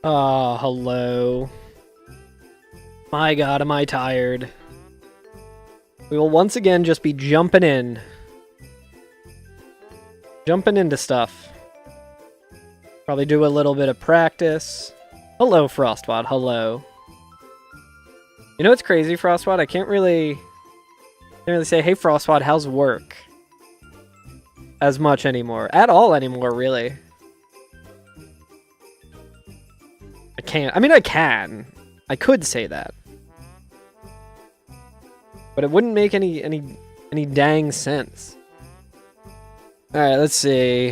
Ah, hello. My god, am I tired. We will once again just be jumping in. Jumping into stuff. Probably do a little bit of practice. Hello, Frostwad. Hello. You know what's crazy, Frostwad? I can't really say, hey, Frostwad, how's work? As much anymore. At all anymore, really. I can't. I mean, I can. I could say that. But it wouldn't make any dang sense. Alright, let's see.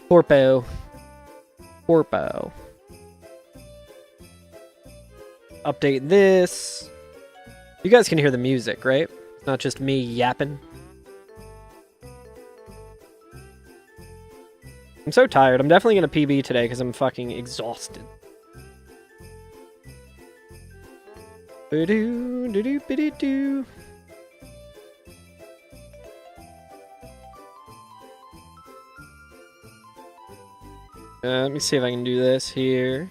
Corpo. Update this. You guys can hear the music, right? It's not just me yapping. I'm so tired. I'm definitely going to PB today because I'm fucking exhausted. Let me see if I can do this here.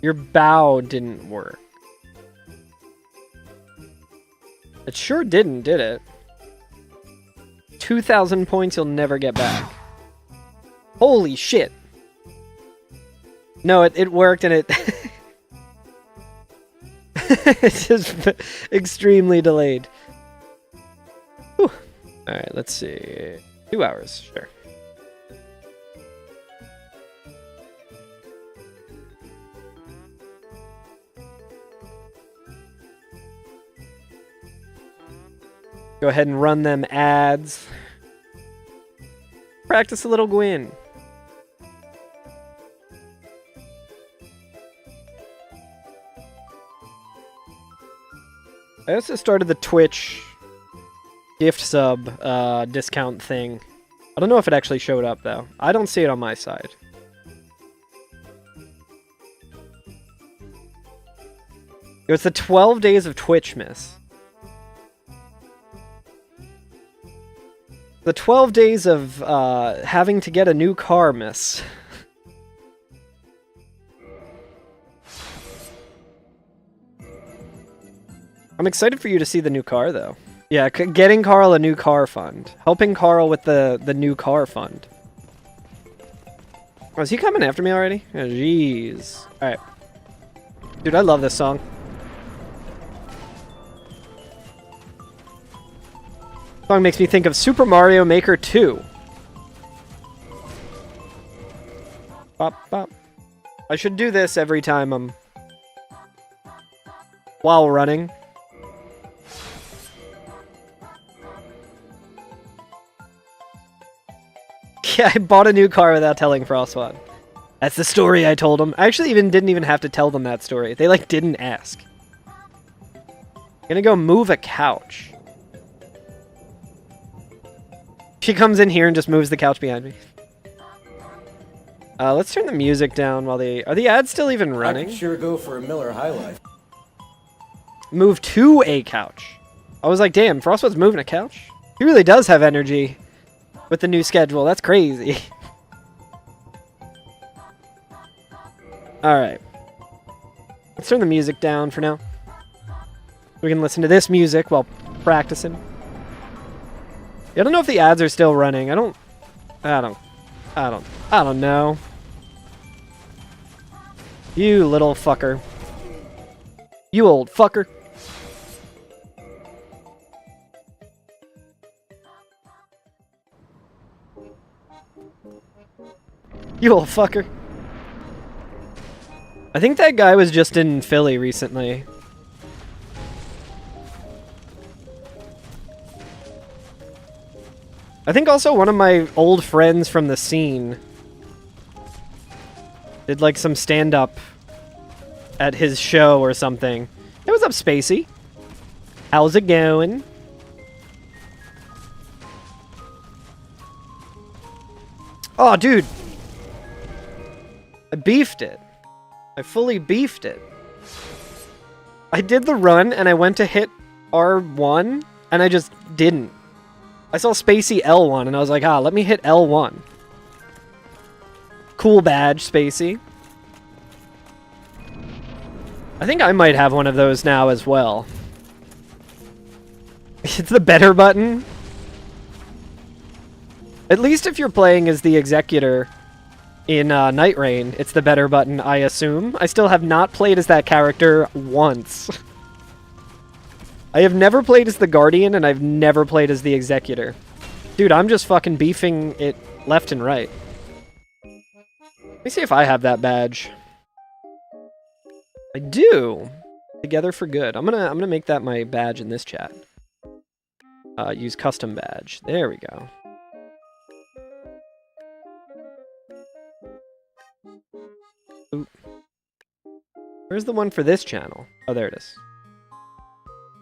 Your bow didn't work. It sure didn't, did it? 2,000 points you'll never get back. Holy shit. No, it worked and it... it's just extremely delayed. Whew. Alright, let's see. 2 hours, sure. Go ahead and run them ads. Practice a little Gwyn. I also started the Twitch gift sub discount thing. I don't know if it actually showed up, though. I don't see it on my side. It was the 12 days of Twitch miss. The 12 days of having to get a new car miss. I'm excited for you to see the new car, though. Yeah, getting Carl a new car fund. Helping Carl with the new car fund. Oh, is he coming after me already? Oh, jeez. Alright. Dude, I love this song. Song makes me think of Super Mario Maker 2. Bop, bop. I should do this every time I'm... while running. Yeah, I bought a new car without telling Frostwad. That's the story I told him. I actually didn't even have to tell them that story. They, like, didn't ask. Gonna go move a couch. She comes in here and just moves the couch behind me. Let's turn the music down while they... Are the ads still even running? I could sure go for a Miller High Life. Move to a couch. I was like, damn, Frostwood's moving a couch? He really does have energy with the new schedule. That's crazy. Alright. Let's turn the music down for now. We can listen to this music while practicing. I don't know if the ads are still running. I don't know. You little fucker. You old fucker. You old fucker. I think that guy was just in Philly recently. I think also one of my old friends from the scene did like some stand-up at his show or something. Hey, what's up, Spacey? How's it going? Oh, dude. I beefed it. I fully beefed it. I did the run and I went to hit R1 and I just didn't. I saw Spacey L1 and I was like, let me hit L1. Cool badge, Spacey. I think I might have one of those now as well. It's the better button. At least if you're playing as the Executor in Night Rain, it's the better button, I assume. I still have not played as that character once. I have never played as the Guardian, and I've never played as the Executor. Dude, I'm just fucking beefing it left and right. Let me see if I have that badge. I do. Together for good. I'm gonna make that my badge in this chat. Use custom badge. There we go. Oop. Where's the one for this channel? Oh, there it is.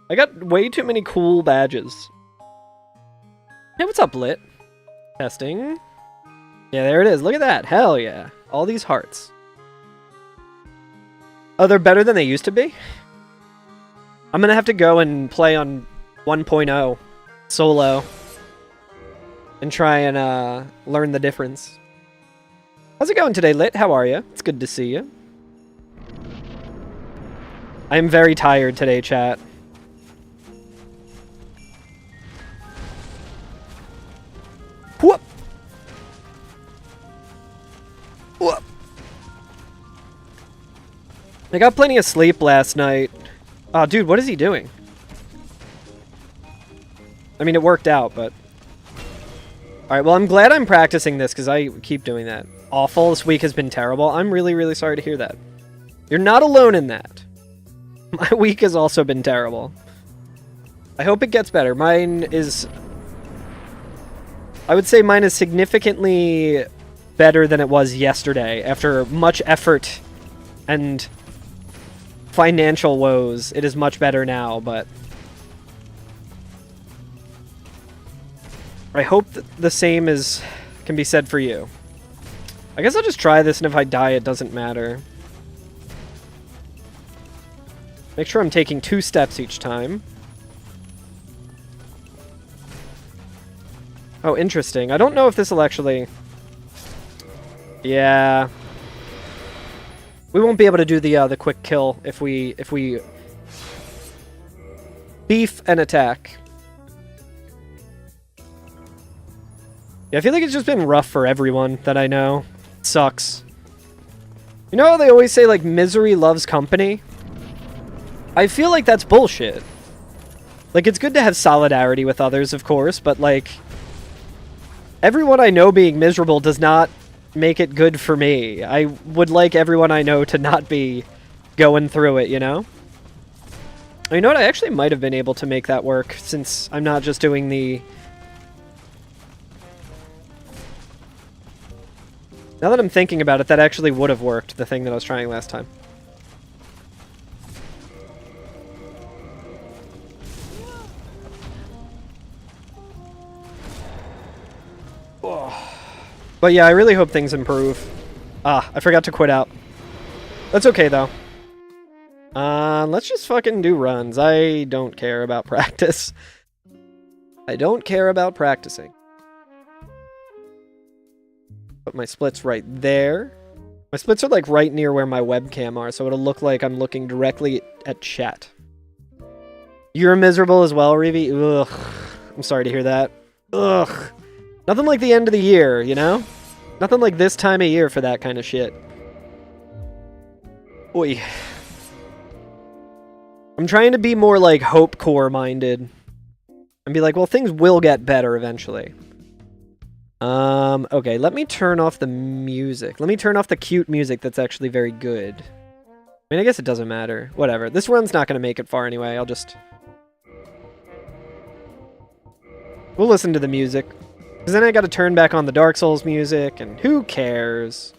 I got way too many cool badges. Hey, what's up, Lit? Testing. Yeah, there it is. Look at that. Hell yeah. All these hearts. Oh, they're better than they used to be? I'm gonna have to go and play on 1.0 solo and try and learn the difference. How's it going today, Lit? How are you? It's good to see you. I am very tired today, chat. Whoop! Whoop! I got plenty of sleep last night. Oh, dude, what is he doing? I mean, it worked out, but... Alright, well, I'm glad I'm practicing this, because I keep doing that. Awful. This week has been terrible. I'm really, really sorry to hear that. You're not alone in that. My week has also been terrible. I hope it gets better. Mine is... I would say mine is significantly better than it was yesterday. After much effort and financial woes, it is much better now, but... I hope that the same can be said for you. I guess I'll just try this, and if I die, it doesn't matter. Make sure I'm taking 2 steps each time. Oh, interesting. I don't know if this will actually... Yeah. We won't be able to do the quick kill if we beef and attack. Yeah, I feel like it's just been rough for everyone that I know. It sucks. You know how they always say, like, misery loves company? I feel like that's bullshit. Like, it's good to have solidarity with others, of course, but, like... Everyone I know being miserable does not make it good for me. I would like everyone I know to not be going through it, you know? You know what? I actually might have been able to make that work, since I'm not just doing the... Now that I'm thinking about it, that actually would have worked, the thing that I was trying last time. But yeah, I really hope things improve. Ah, I forgot to quit out. That's okay, though. Let's just fucking do runs. I don't care about practice. I don't care about practicing. Put my splits right there. My splits are like right near where my webcam are, so it'll look like I'm looking directly at chat. You're miserable as well, Reevy? Ugh. I'm sorry to hear that. Ugh. Nothing like the end of the year, you know? Nothing like this time of year for that kind of shit. Oi. I'm trying to be more like hope core minded. And be like, well, things will get better eventually. Okay, let me turn off the music. Let me turn off the cute music that's actually very good. I mean, I guess it doesn't matter. Whatever. This run's not going to make it far anyway. I'll just... We'll listen to the music. Because then I got to turn back on the Dark Souls music, and who cares?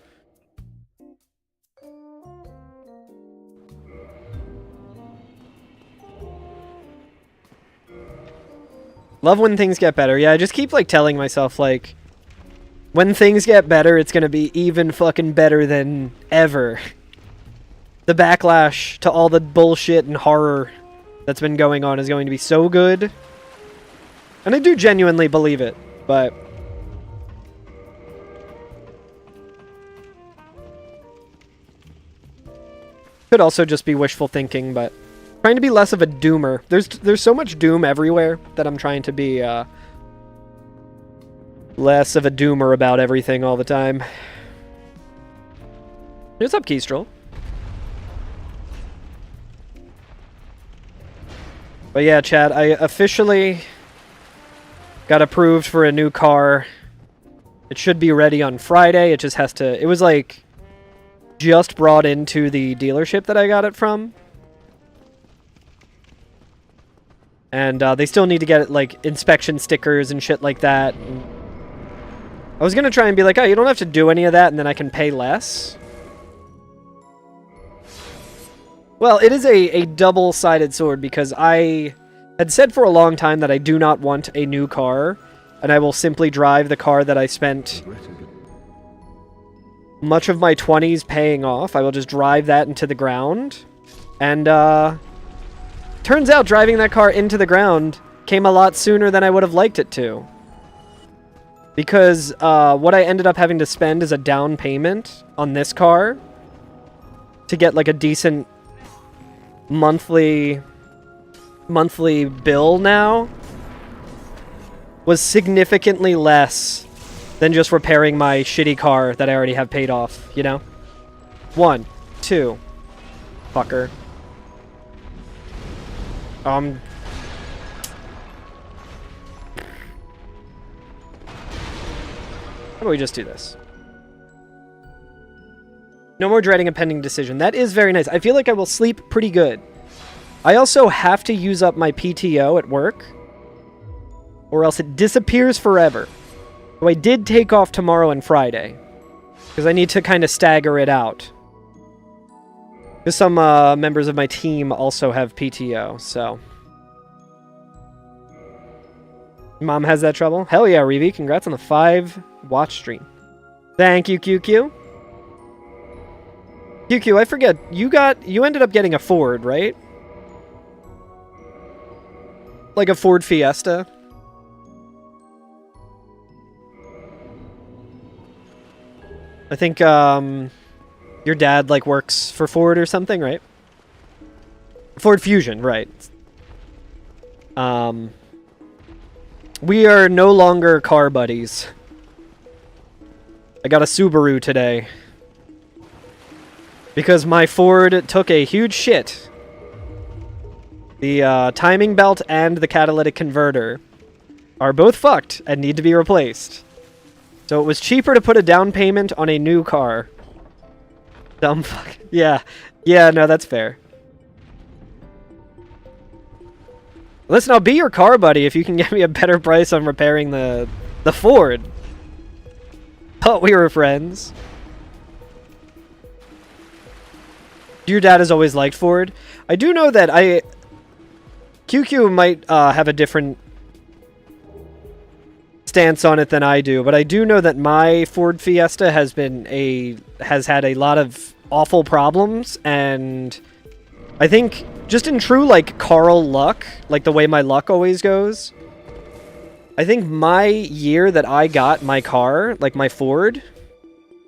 Love when things get better. Yeah, I just keep, like, telling myself, like, when things get better, it's gonna be even fucking better than ever. The backlash to all the bullshit and horror that's been going on is going to be so good. And I do genuinely believe it, but... Could also just be wishful thinking, but trying to be less of a doomer. There's so much doom everywhere that I'm trying to be less of a doomer about everything all the time. What's up, Kestrel? But yeah, chat, I officially got approved for a new car. It should be ready on Friday. It just has to... It was like just brought into the dealership that I got it from. And they still need to get like inspection stickers and shit like that. And I was going to try and be like, oh, you don't have to do any of that and then I can pay less. Well, it is a double-sided sword because I had said for a long time that I do not want a new car, and I will simply drive the car that I spent much of my 20s paying off. I will just drive that into the ground. And turns out driving that car into the ground came a lot sooner than I would have liked it to. Because what I ended up having to spend is a down payment on this car to get like a decent monthly bill now was significantly less than just repairing my shitty car that I already have paid off, you know? 1, 2, fucker. How about we just do this? No more dreading a pending decision. That is very nice. I feel like I will sleep pretty good. I also have to use up my PTO at work, or else it disappears forever. So I did take off tomorrow and Friday, because I need to kind of stagger it out. Because some members of my team also have PTO, so... Mom has that trouble? Hell yeah, Revi. Congrats on the 5-watch stream. Thank you, QQ. QQ, I forget, you ended up getting a Ford, right? Like a Ford Fiesta? I think, your dad, like, works for Ford or something, right? Ford Fusion, right. We are no longer car buddies. I got a Subaru today. Because my Ford took a huge shit. The timing belt and the catalytic converter are both fucked and need to be replaced. So it was cheaper to put a down payment on a new car. Dumb fuck. Yeah. Yeah, no, that's fair. Listen, I'll be your car buddy if you can get me a better price on repairing the Ford. Thought we were friends. Your dad has always liked Ford. I do know that QQ might have a different stance on it than I do, but I do know that my Ford Fiesta has had a lot of awful problems, and I think just in true like Carl luck, like the way my luck always goes, I think my year that I got my car, like my Ford,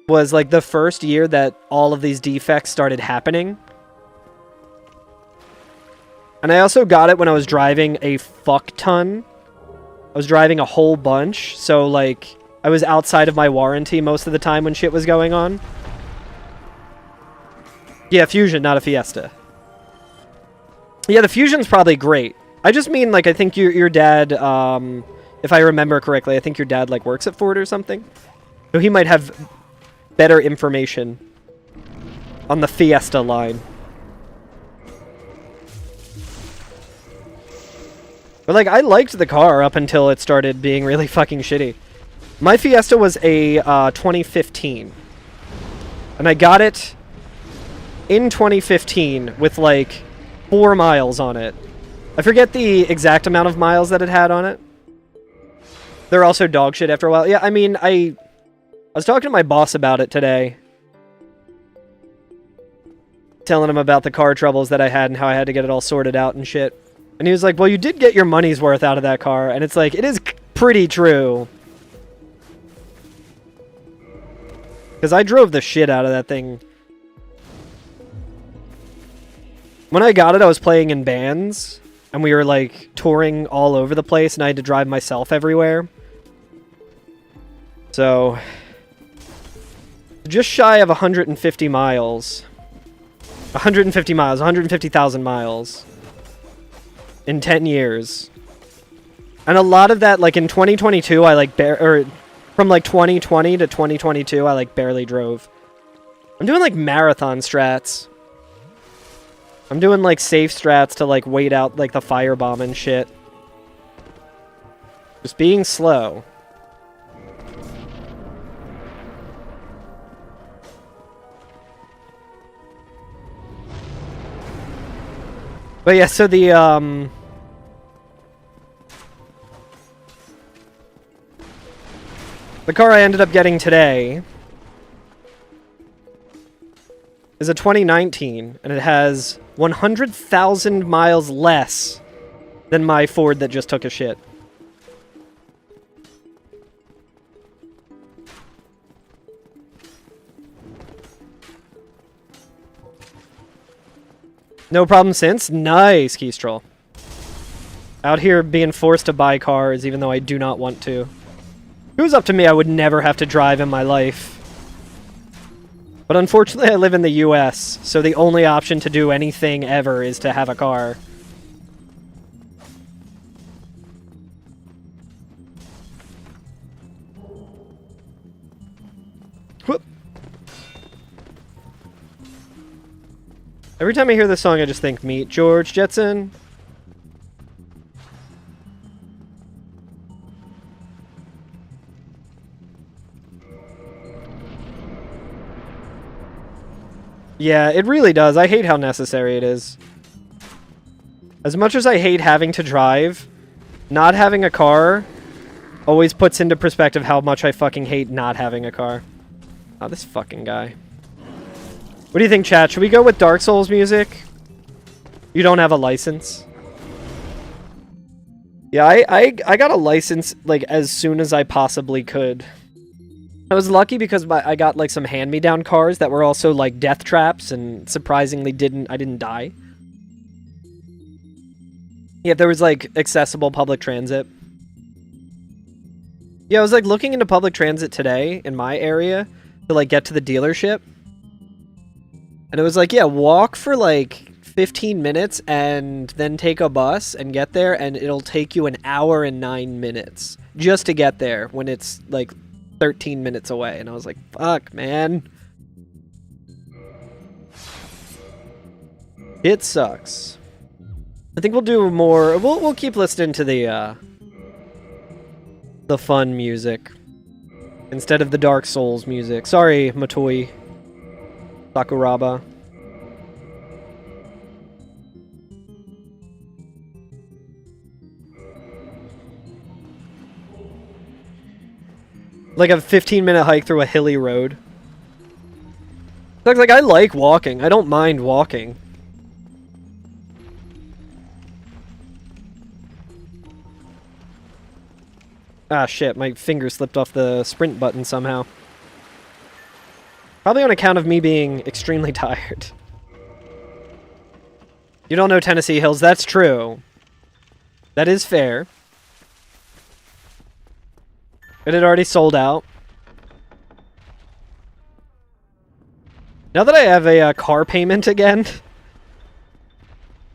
was like the first year that all of these defects started happening. And I also got it when I was driving a fuck ton. I was driving a whole bunch, so like I was outside of my warranty most of the time when shit was going on. Yeah, Fusion, not a Fiesta. Yeah, the Fusion's probably great. I just mean, like, I think your dad, if I remember correctly, I think your dad, like, works at Ford or something. So he might have better information on the Fiesta line. But, like, I liked the car up until it started being really fucking shitty. My Fiesta was a 2015. And I got it in 2015 with, like, 4 miles on it. I forget the exact amount of miles that it had on it. They're also dog shit after a while. Yeah, I mean, I was talking to my boss about it today. Telling him about the car troubles that I had and how I had to get it all sorted out and shit. And he was like, well, you did get your money's worth out of that car. And it's like, it is pretty true. Because I drove the shit out of that thing. When I got it, I was playing in bands, and we were, like, touring all over the place, and I had to drive myself everywhere. So, just shy of 150 miles. 150 miles, 150,000 miles. In 10 years. And a lot of that, like, in 2022, I, like, from, like, 2020 to 2022, I, like, barely drove. I'm doing, like, marathon strats. I'm doing, like, safe strats to, like, wait out, like, the firebomb and shit. Just being slow. But yeah, so the car I ended up getting today is a 2019, and it has 100,000 miles less than my Ford that just took a shit. No problem since? Nice, Keystroll. Out here being forced to buy cars even though I do not want to. If it was up to me, I would never have to drive in my life. But unfortunately, I live in the US, so the only option to do anything ever is to have a car. Whoop. Every time I hear this song, I just think, meet George Jetson. Yeah, it really does. I hate how necessary it is. As much as I hate having to drive, not having a car always puts into perspective how much I fucking hate not having a car. Oh, this fucking guy. What do you think, chat? Should we go with Dark Souls music? You don't have a license? Yeah, I got a license, like, as soon as I possibly could. I was lucky because I got, like, some hand-me-down cars that were also, like, death traps, and surprisingly I didn't die. Yeah, there was, like, accessible public transit. Yeah, I was, like, looking into public transit today in my area to, like, get to the dealership. And it was like, yeah, walk for, like, 15 minutes and then take a bus and get there, and it'll take you an hour and 9 minutes just to get there when it's, like, 13 minutes away. And I was like, fuck, man. It sucks. I think we'll do more. We'll keep listening to the fun music instead of the Dark Souls music. Sorry, Matoi Sakuraba. Like a 15-minute hike through a hilly road. Looks like I like walking. I don't mind walking. Ah, shit. My finger slipped off the sprint button somehow. Probably on account of me being extremely tired. You don't know Tennessee Hills. That's true. That is fair. It had already sold out. Now that I have a car payment again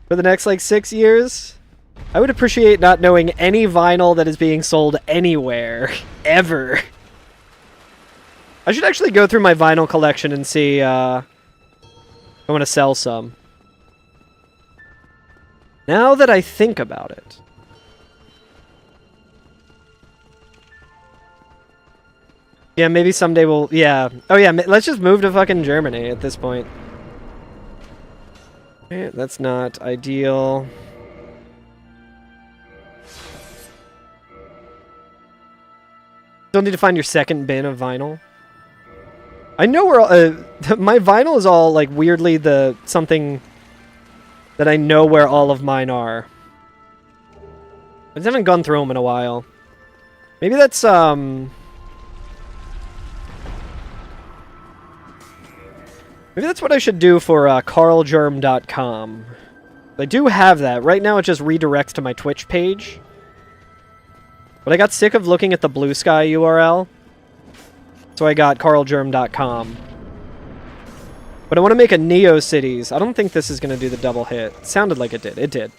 for the next, like, 6 years, I would appreciate not knowing any vinyl that is being sold anywhere, ever. I should actually go through my vinyl collection and see, I want to sell some. Now that I think about it. Yeah, maybe someday we'll... Yeah. Oh, yeah, let's just move to fucking Germany at this point. Okay, that's not ideal. Still need to find your second bin of vinyl. I know where... my vinyl is all, like, weirdly something that I know where all of mine are. I just haven't gone through them in a while. Maybe that's, Maybe that's what I should do for carlgerm.com. I do have that. Right now it just redirects to my Twitch page. But I got sick of looking at the Blue Sky URL. So I got carlgerm.com. But I want to make a NeoCities. I don't think this is going to do the double hit. It sounded like it did. It did.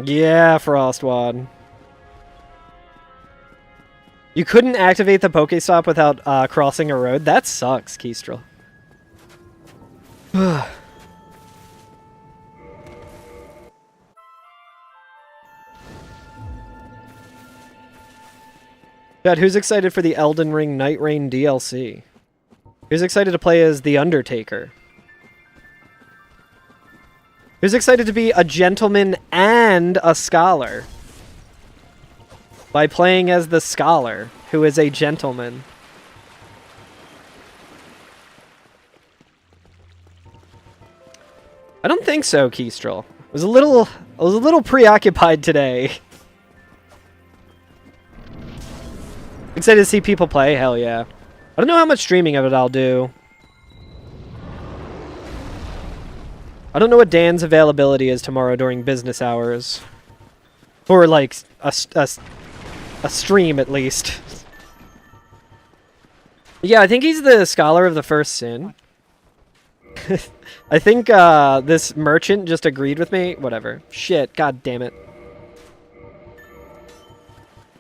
Yeah, Frostwad. You couldn't activate the Pokestop without crossing a road? That sucks, Kestrel. Chad, who's excited for the Elden Ring Night Rain DLC? Who's excited to play as the Undertaker? Who's excited to be a gentleman and a scholar? By playing as the scholar, who is a gentleman. I don't think so, Kestrel. I was a little preoccupied today. Excited to see people play? Hell yeah. I don't know how much streaming of it I'll do. I don't know what Dan's availability is tomorrow during business hours. Or, like, a stream, at least. Yeah, I think he's the scholar of the first sin. I think, this merchant just agreed with me. Whatever. Shit, god damn it.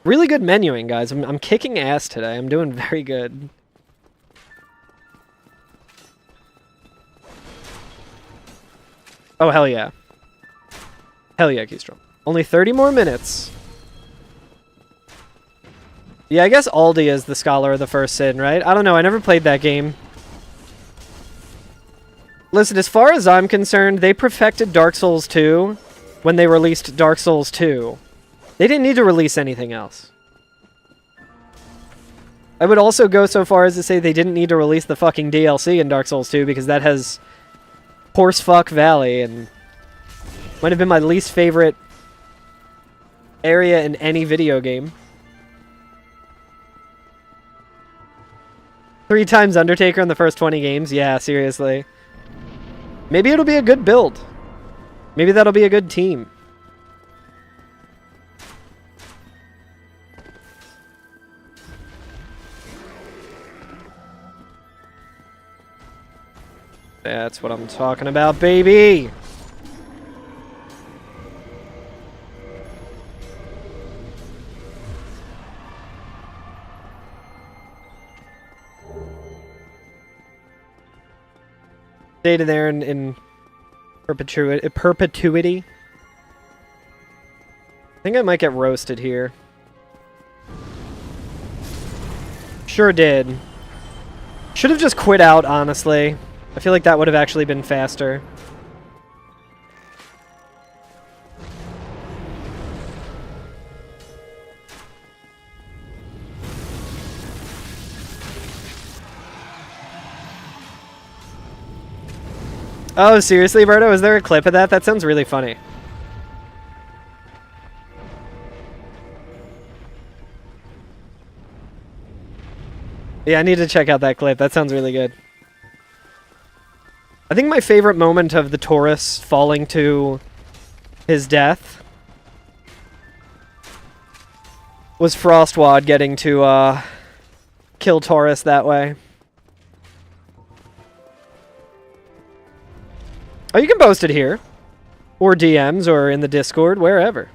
Really good menuing, guys. I'm kicking ass today. I'm doing very good. Oh, hell yeah. Hell yeah, Keystrom. Only 30 more minutes. Yeah, I guess Aldi is the scholar of the first sin, right? I don't know. I never played that game. Listen, as far as I'm concerned, they perfected Dark Souls 2 when they released Dark Souls 2. They didn't need to release anything else. I would also go so far as to say they didn't need to release the fucking DLC in Dark Souls 2 because that has Horsefuck Valley and might have been my least favorite area in any video game. 3 times Undertaker in the first 20 games? Yeah, seriously. Maybe it'll be a good build. Maybe that'll be a good team. That's what I'm talking about, baby! Stayed in there in perpetuity. I think I might get roasted here. Sure did. Should have just quit out, honestly. I feel like that would have actually been faster. Oh, seriously, Berto? Is there a clip of that? That sounds really funny. Yeah, I need to check out that clip. That sounds really good. I think my favorite moment of the Taurus falling to his death was Frostwad getting to kill Taurus that way. Oh, you can post it here. Or DMs, or in the Discord, wherever.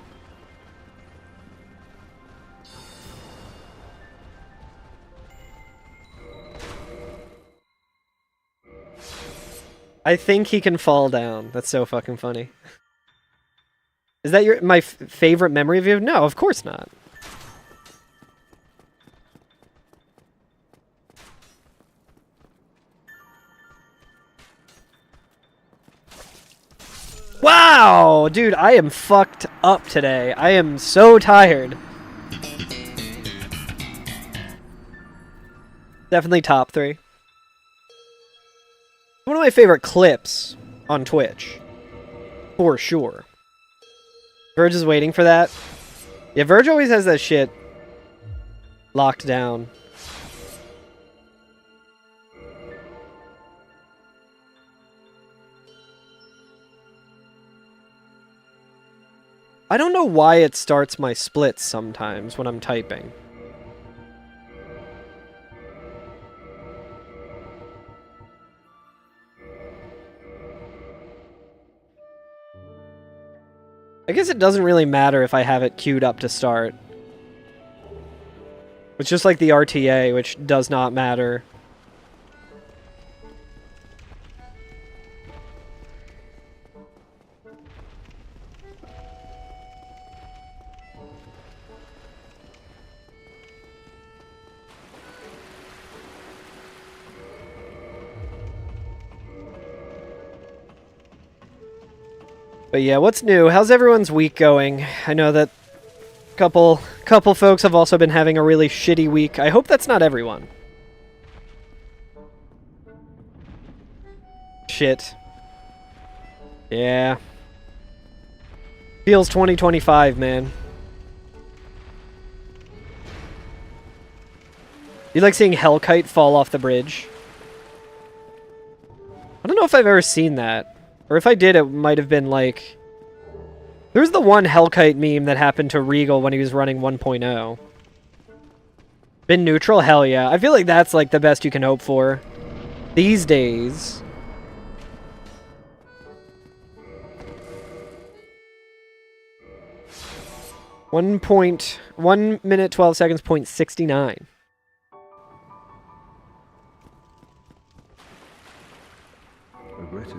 I think he can fall down. That's so fucking funny. Is that my favorite memory of you? No, of course not. Wow! Dude, I am fucked up today. I am so tired. Definitely top 3. One of my favorite clips on Twitch. For sure. Verge is waiting for that. Yeah, Verge always has that shit locked down. I don't know why it starts my splits sometimes when I'm typing. I guess it doesn't really matter if I have it queued up to start. It's just like the RTA, which does not matter. But yeah, what's new? How's everyone's week going? I know that couple folks have also been having a really shitty week. I hope that's not everyone. Shit. Yeah. Feels 2025, man. You like seeing Hellkite fall off the bridge? I don't know if I've ever seen that. Or if I did, it might have been like... There's the one Hellkite meme that happened to Regal when he was running 1.0. Been neutral? Hell yeah. I feel like that's like the best you can hope for. These days. One minute 12 seconds, .69.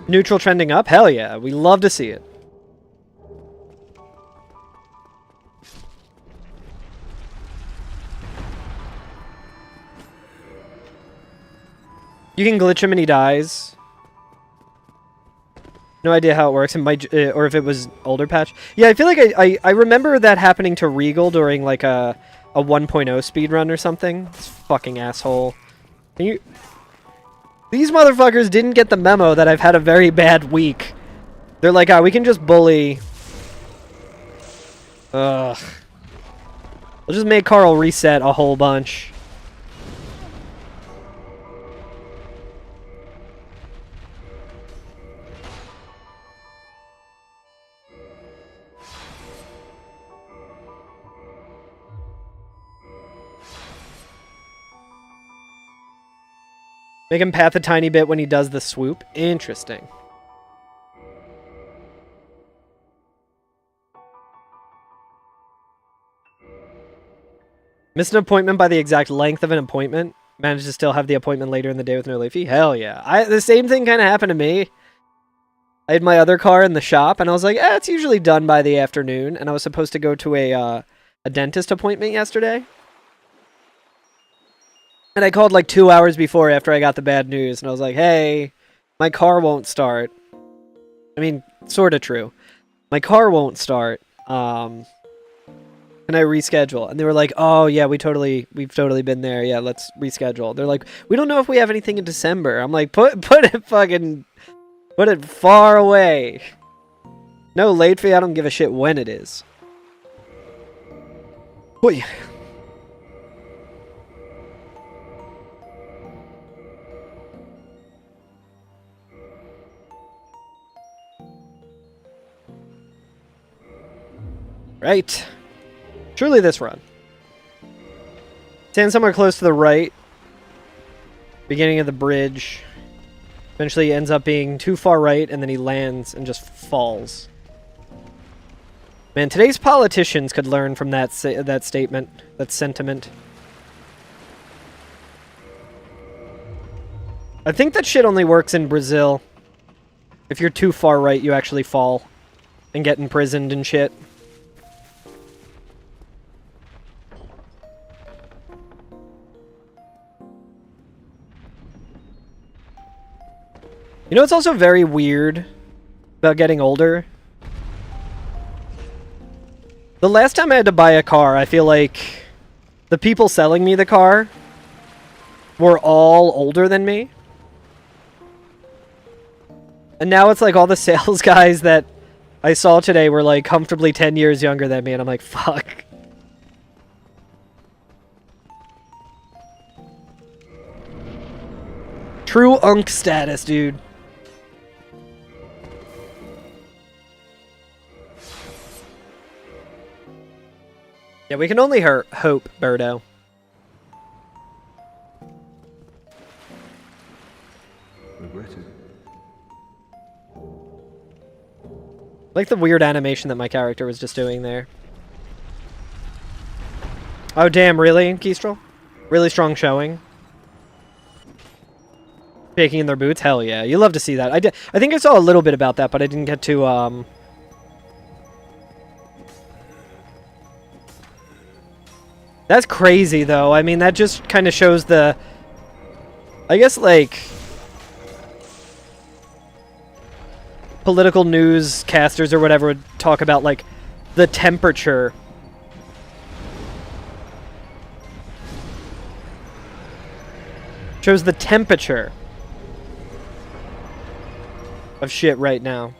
Neutral trending up? Hell yeah. We love to see it. You can glitch him and he dies. No idea how it works. It might, or if it was older patch. Yeah, I feel like I remember that happening to Regal during like a 1.0 speedrun or something. This fucking asshole. Can you... These motherfuckers didn't get the memo that I've had a very bad week. They're like, we can just bully. Ugh. We'll just make Carl reset a whole bunch. Make him path a tiny bit when he does the swoop. Interesting. Missed an appointment by the exact length of an appointment. Managed to still have the appointment later in the day with no late fee. Hell yeah. The same thing kind of happened to me. I had my other car in the shop, and I was like, it's usually done by the afternoon. And I was supposed to go to a dentist appointment yesterday. And I called like 2 hours before after I got the bad news. And I was like, hey, my car won't start. I mean, sort of true. My car won't start. Can I reschedule? And they were like, oh, yeah, we've totally been there. Yeah, let's reschedule. They're like, we don't know if we have anything in December. I'm like, put it far away. No late fee. I don't give a shit when it is. Boy. Right. Surely this run. Stand somewhere close to the right. Beginning of the bridge. Eventually he ends up being too far right, and then he lands and just falls. Man, today's politicians could learn from that statement, that sentiment. I think that shit only works in Brazil. If you're too far right, you actually fall and get imprisoned and shit. You know what's also very weird about getting older? The last time I had to buy a car, I feel like the people selling me the car were all older than me. And now it's like all the sales guys that I saw today were like comfortably 10 years younger than me, and I'm like, fuck. True unk status, dude. Yeah, we can only hope, Birdo. Regretted. Like the weird animation that my character was just doing there. Oh, damn, really, Kestrel? Really strong showing? Shaking in their boots? Hell yeah. You love to see that. I think I saw a little bit about that, but I didn't get to, That's crazy, though. I mean, that just kind of shows the... I guess, like... political newscasters or whatever would talk about, like, the temperature. Shows the temperature of shit right now.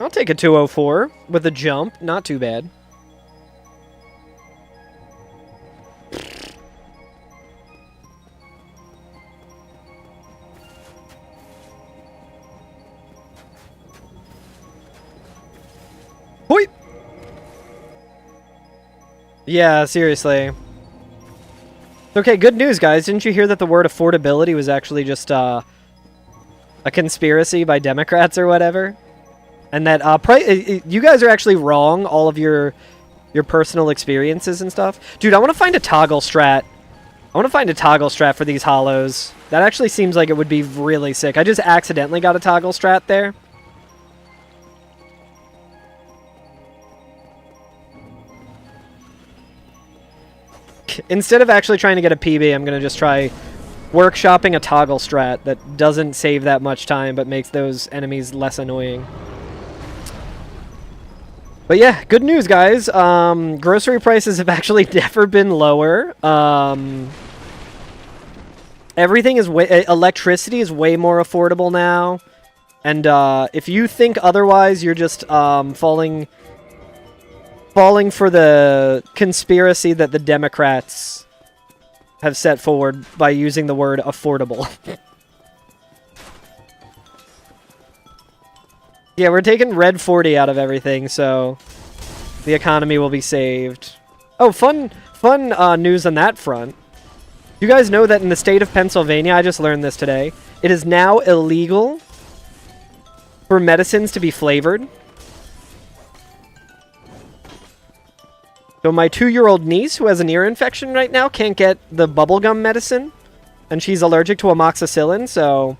I'll take a 204 with a jump. Not too bad. Hoi! Yeah, seriously. Okay, good news, guys. Didn't you hear that the word affordability was actually just a conspiracy by Democrats or whatever? And that you guys are actually wrong, all of your personal experiences and stuff. Dude, I want to find a toggle strat. I want to find a toggle strat for these hollows. That actually seems like it would be really sick. I just accidentally got a toggle strat there. Instead of actually trying to get a PB, I'm going to just try workshopping a toggle strat that doesn't save that much time but makes those enemies less annoying. But yeah, good news, guys. Grocery prices have actually never been lower. Everything is electricity is way more affordable now. And if you think otherwise, you're just falling for the conspiracy that the Democrats have set forward by using the word affordable. Yeah, we're taking red 40 out of everything, so the economy will be saved. Oh, fun news on that front. You guys know that in the state of Pennsylvania, I just learned this today, it is now illegal for medicines to be flavored. So my 2-year-old niece, who has an ear infection right now, can't get the bubblegum medicine. And she's allergic to amoxicillin, so...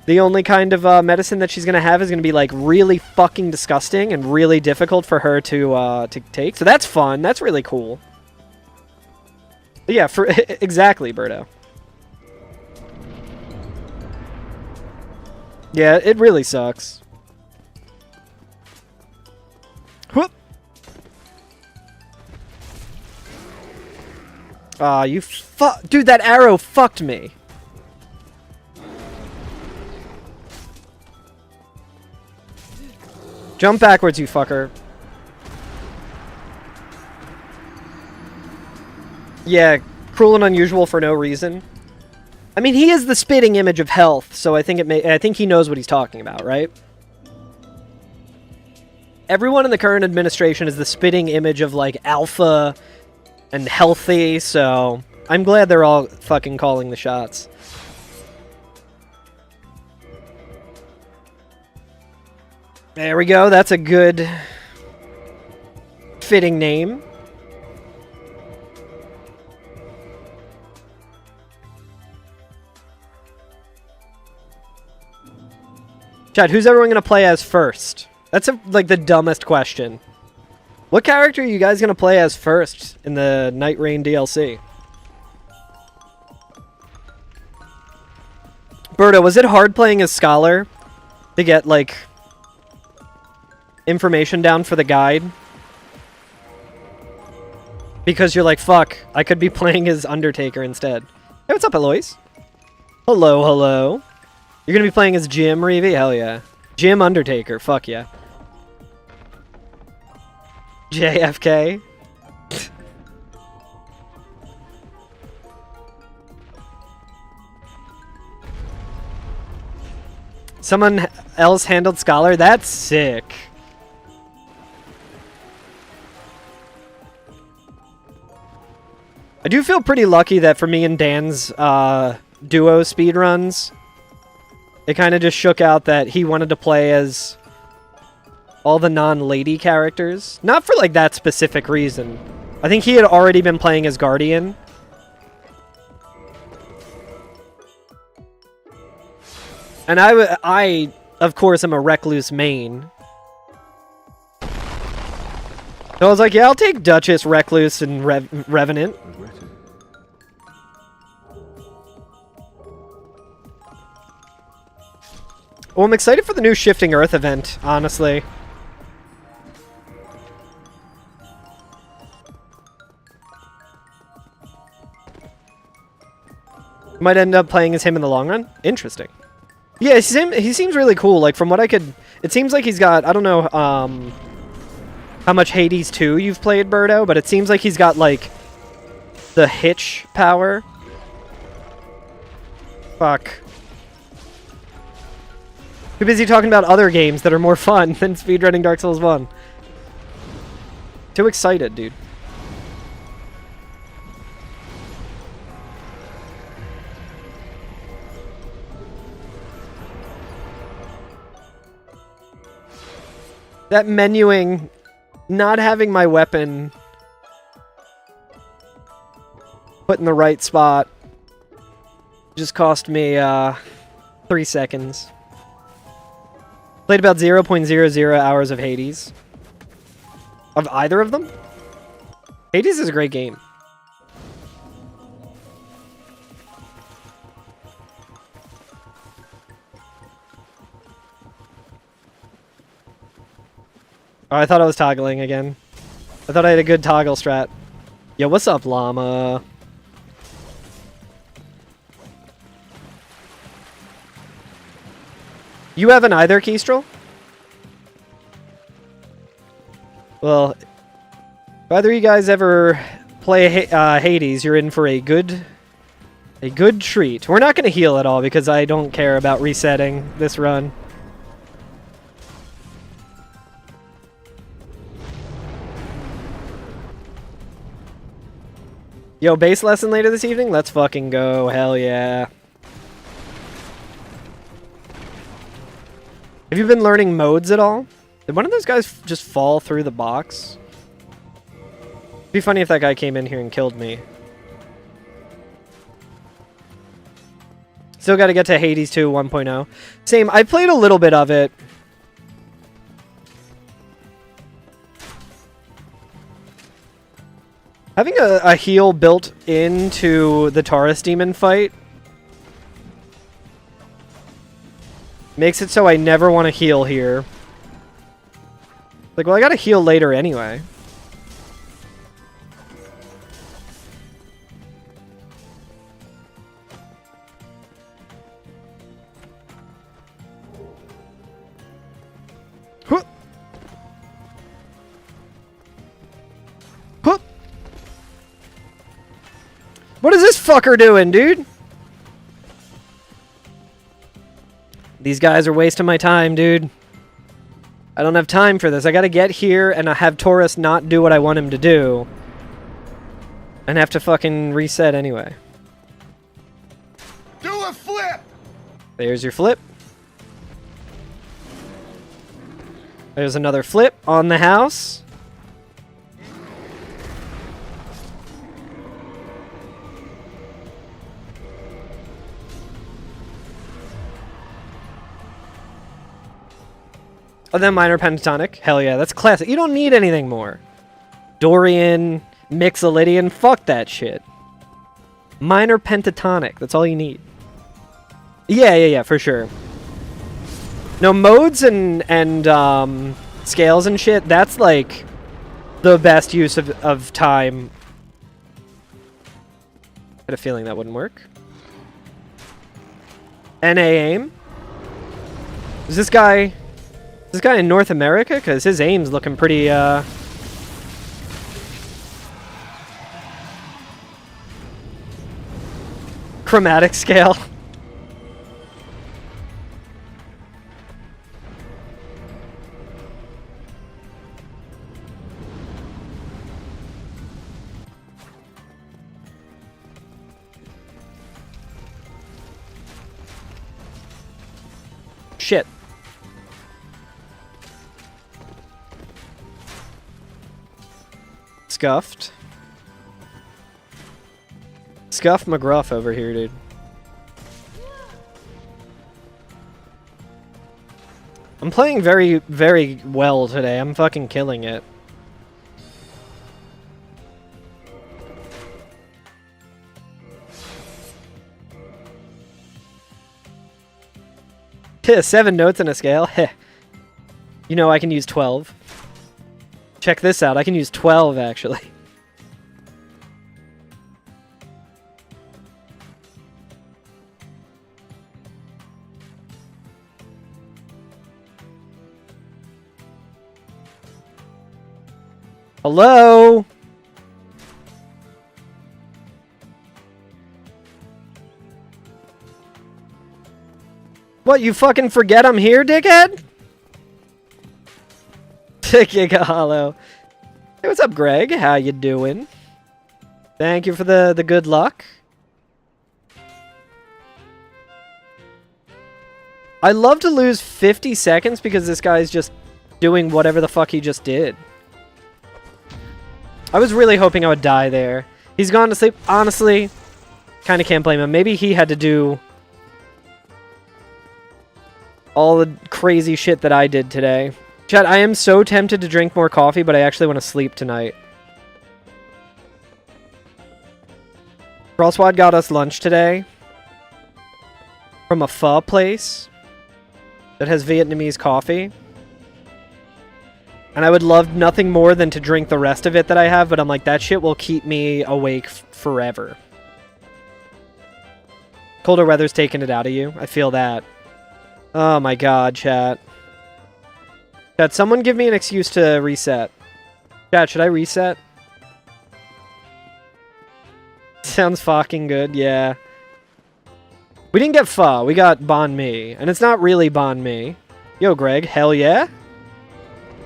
the only kind of medicine that she's going to have is going to be, like, really fucking disgusting and really difficult for her to take. So that's fun. That's really cool. But yeah, exactly, Birdo. Yeah, it really sucks. Whoop! Aw, you dude, that arrow fucked me. Jump backwards, you fucker. Yeah, cruel and unusual for no reason. I mean, he is the spitting image of health, so I think he knows what he's talking about, right? Everyone in the current administration is the spitting image of, like, alpha and healthy, so I'm glad they're all fucking calling the shots. There we go, that's a good fitting name. Chad, who's everyone gonna play as first? That's like the dumbest question. What character are you guys gonna play as first in the Night Rain DLC? Berto, was it hard playing as Scholar to get, like, information down for the guide? Because you're like, fuck, I could be playing as Undertaker instead. Hey, what's up, Eloise? Hello, hello. You're gonna be playing as Jim Reevy? Hell yeah. Jim Undertaker, fuck yeah. JFK. Someone else handled Scholar? That's sick. I do feel pretty lucky that for me and Dan's duo speedruns, it kind of just shook out that he wanted to play as all the non-lady characters. Not for like that specific reason. I think he had already been playing as Guardian. And I of course, am a Recluse main. So I was like, yeah, I'll take Duchess, Recluse, and Revenant. Regretted. Well, I'm excited for the new Shifting Earth event, honestly. Might end up playing as him in the long run. Interesting. Yeah, he seems really cool. Like, from what I could... It seems like he's got... I don't know how much Hades 2 you've played, Birdo, but it seems like he's got, like, the hitch power. Fuck. Too busy talking about other games that are more fun than speedrunning Dark Souls 1. Too excited, dude. That menuing, not having my weapon put in the right spot, just cost me 3 seconds. Played about 0.00 hours of Hades. Of either of them? Hades is a great game. Oh, I thought I was toggling again. I thought I had a good toggle strat. Yo, what's up, llama? You haven't either, Kestrel? Well, if either of you guys ever play Hades, you're in for a good treat. We're not going to heal at all because I don't care about resetting this run. Yo, bass lesson later this evening? Let's fucking go. Hell yeah. Have you been learning modes at all? Did one of those guys just fall through the box? It'd be funny if that guy came in here and killed me. Still got to get to Hades 2 1.0. Same, I played a little bit of it. Having a heal built into the Taurus Demon fight makes it so I never want to heal here. Like, well, I gotta heal later anyway. Huh. Huh. What is this fucker doing, dude? These guys are wasting my time, dude. I don't have time for this. I gotta get here and I have Taurus not do what I want him to do. And have to fucking reset anyway. Do a flip! There's your flip. There's another flip on the house. Oh, then minor pentatonic. Hell yeah, that's classic. You don't need anything more. Dorian, Mixolydian, fuck that shit. Minor pentatonic, that's all you need. Yeah, for sure. No, modes and scales and shit, that's like the best use of time Had a feeling that wouldn't work. NA aim? Is this guy in North America? Because his aim's looking pretty, chromatic scale. Shit. Scuffed. Scuff McGruff over here, dude. I'm playing very, very well today. I'm fucking killing it. Yeah, 7 notes in a scale. Heh. You know I can use 12. Check this out. I can use 12, actually. Hello? What, you fucking forget I'm here, dickhead? Giga Hollow. Hey, what's up, Greg? How you doing? Thank you for the good luck. I love to lose 50 seconds because this guy's just doing whatever the fuck he just did. I was really hoping I would die there. He's gone to sleep. Honestly, kind of can't blame him. Maybe he had to do all the crazy shit that I did today. Chat, I am so tempted to drink more coffee, but I actually want to sleep tonight. Frostwad got us lunch today from a pho place that has Vietnamese coffee. And I would love nothing more than to drink the rest of it that I have, but I'm like, that shit will keep me awake forever. Colder weather's taking it out of you. I feel that. Oh my god, chat. Chat, someone give me an excuse to reset. Chat, should I reset? Sounds fucking good, yeah. We didn't get pho, we got banh mi. And it's not really banh mi. Yo, Greg, hell yeah?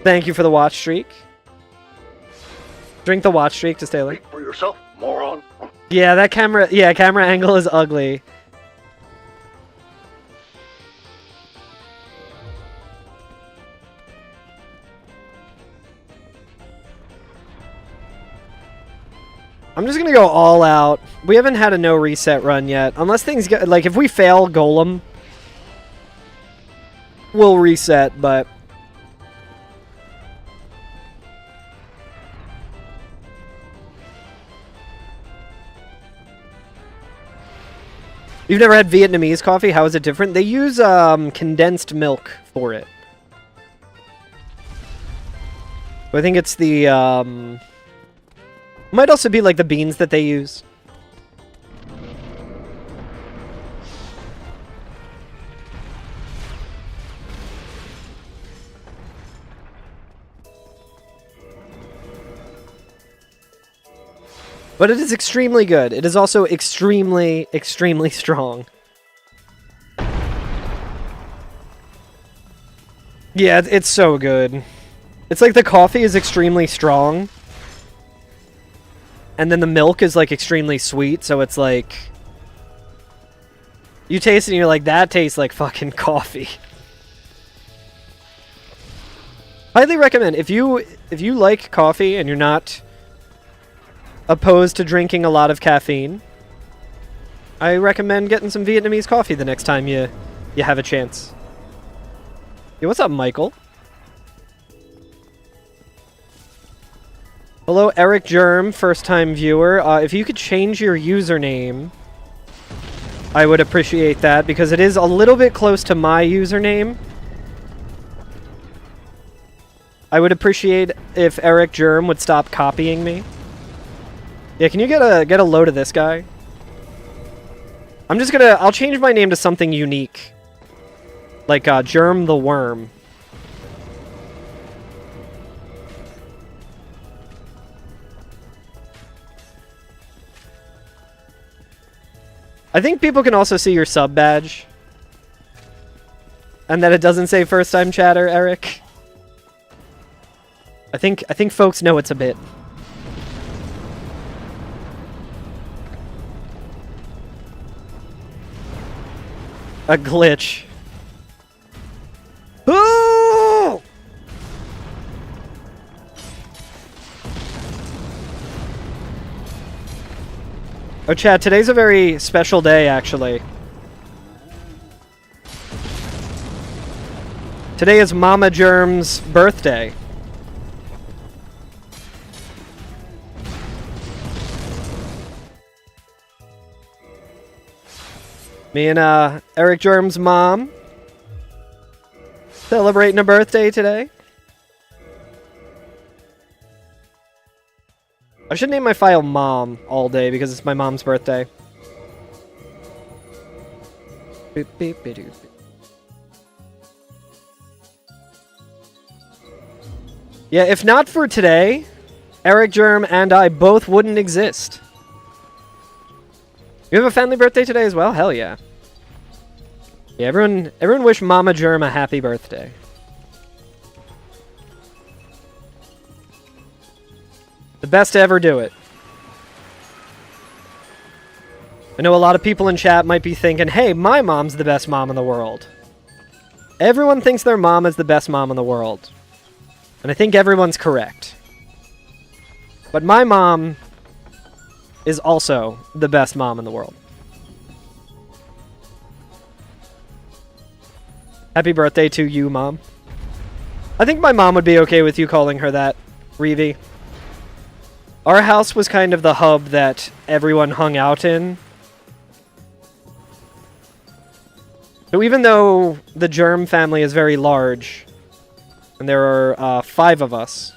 Thank you for the watch streak. Drink the watch streak to stay late. Speak for yourself, moron. Yeah, that camera angle is ugly. I'm just gonna go all out. We haven't had a no reset run yet. Unless things get, like, if we fail Golem, we'll reset, but you've never had Vietnamese coffee? How is it different? They use condensed milk for it. I think it's the might also be like the beans that they use. But it is extremely good. It is also extremely, extremely strong. Yeah, it's so good. It's like the coffee is extremely strong. And then the milk is like extremely sweet, so it's like you taste it and you're like, that tastes like fucking coffee. Highly recommend if you like coffee and you're not opposed to drinking a lot of caffeine, I recommend getting some Vietnamese coffee the next time you have a chance. Yo, what's up, Michael? Hello, Eric Germ, first-time viewer. If you could change your username, I would appreciate that, because it is a little bit close to my username. I would appreciate if Eric Germ would stop copying me. Yeah, can you get a load of this guy? I'm just gonna... I'll change my name to something unique. Like, Germ the Worm. I think people can also see your sub badge. And that it doesn't say first time chatter, Eric. I think folks know it's a bit. A glitch. Ooh! Oh, chat, today's a very special day, actually. Today is Mama Germ's birthday. Me and Eric Germ's mom celebrating a birthday today. I should name my file Mom all day because it's my mom's birthday. Boop, beep, beep, doop. Yeah, if not for today, Eric Germ and I both wouldn't exist. You have a family birthday today as well? Hell yeah. Yeah, everyone wish Mama Germ a happy birthday. The best to ever do it. I know a lot of people in chat might be thinking, hey, my mom's the best mom in the world. Everyone thinks their mom is the best mom in the world. And I think everyone's correct. But my mom is also the best mom in the world. Happy birthday to you, Mom. I think my mom would be okay with you calling her that, Reevy. Our house was kind of the hub that everyone hung out in. So even though the Germ family is very large, and there are 5 of us,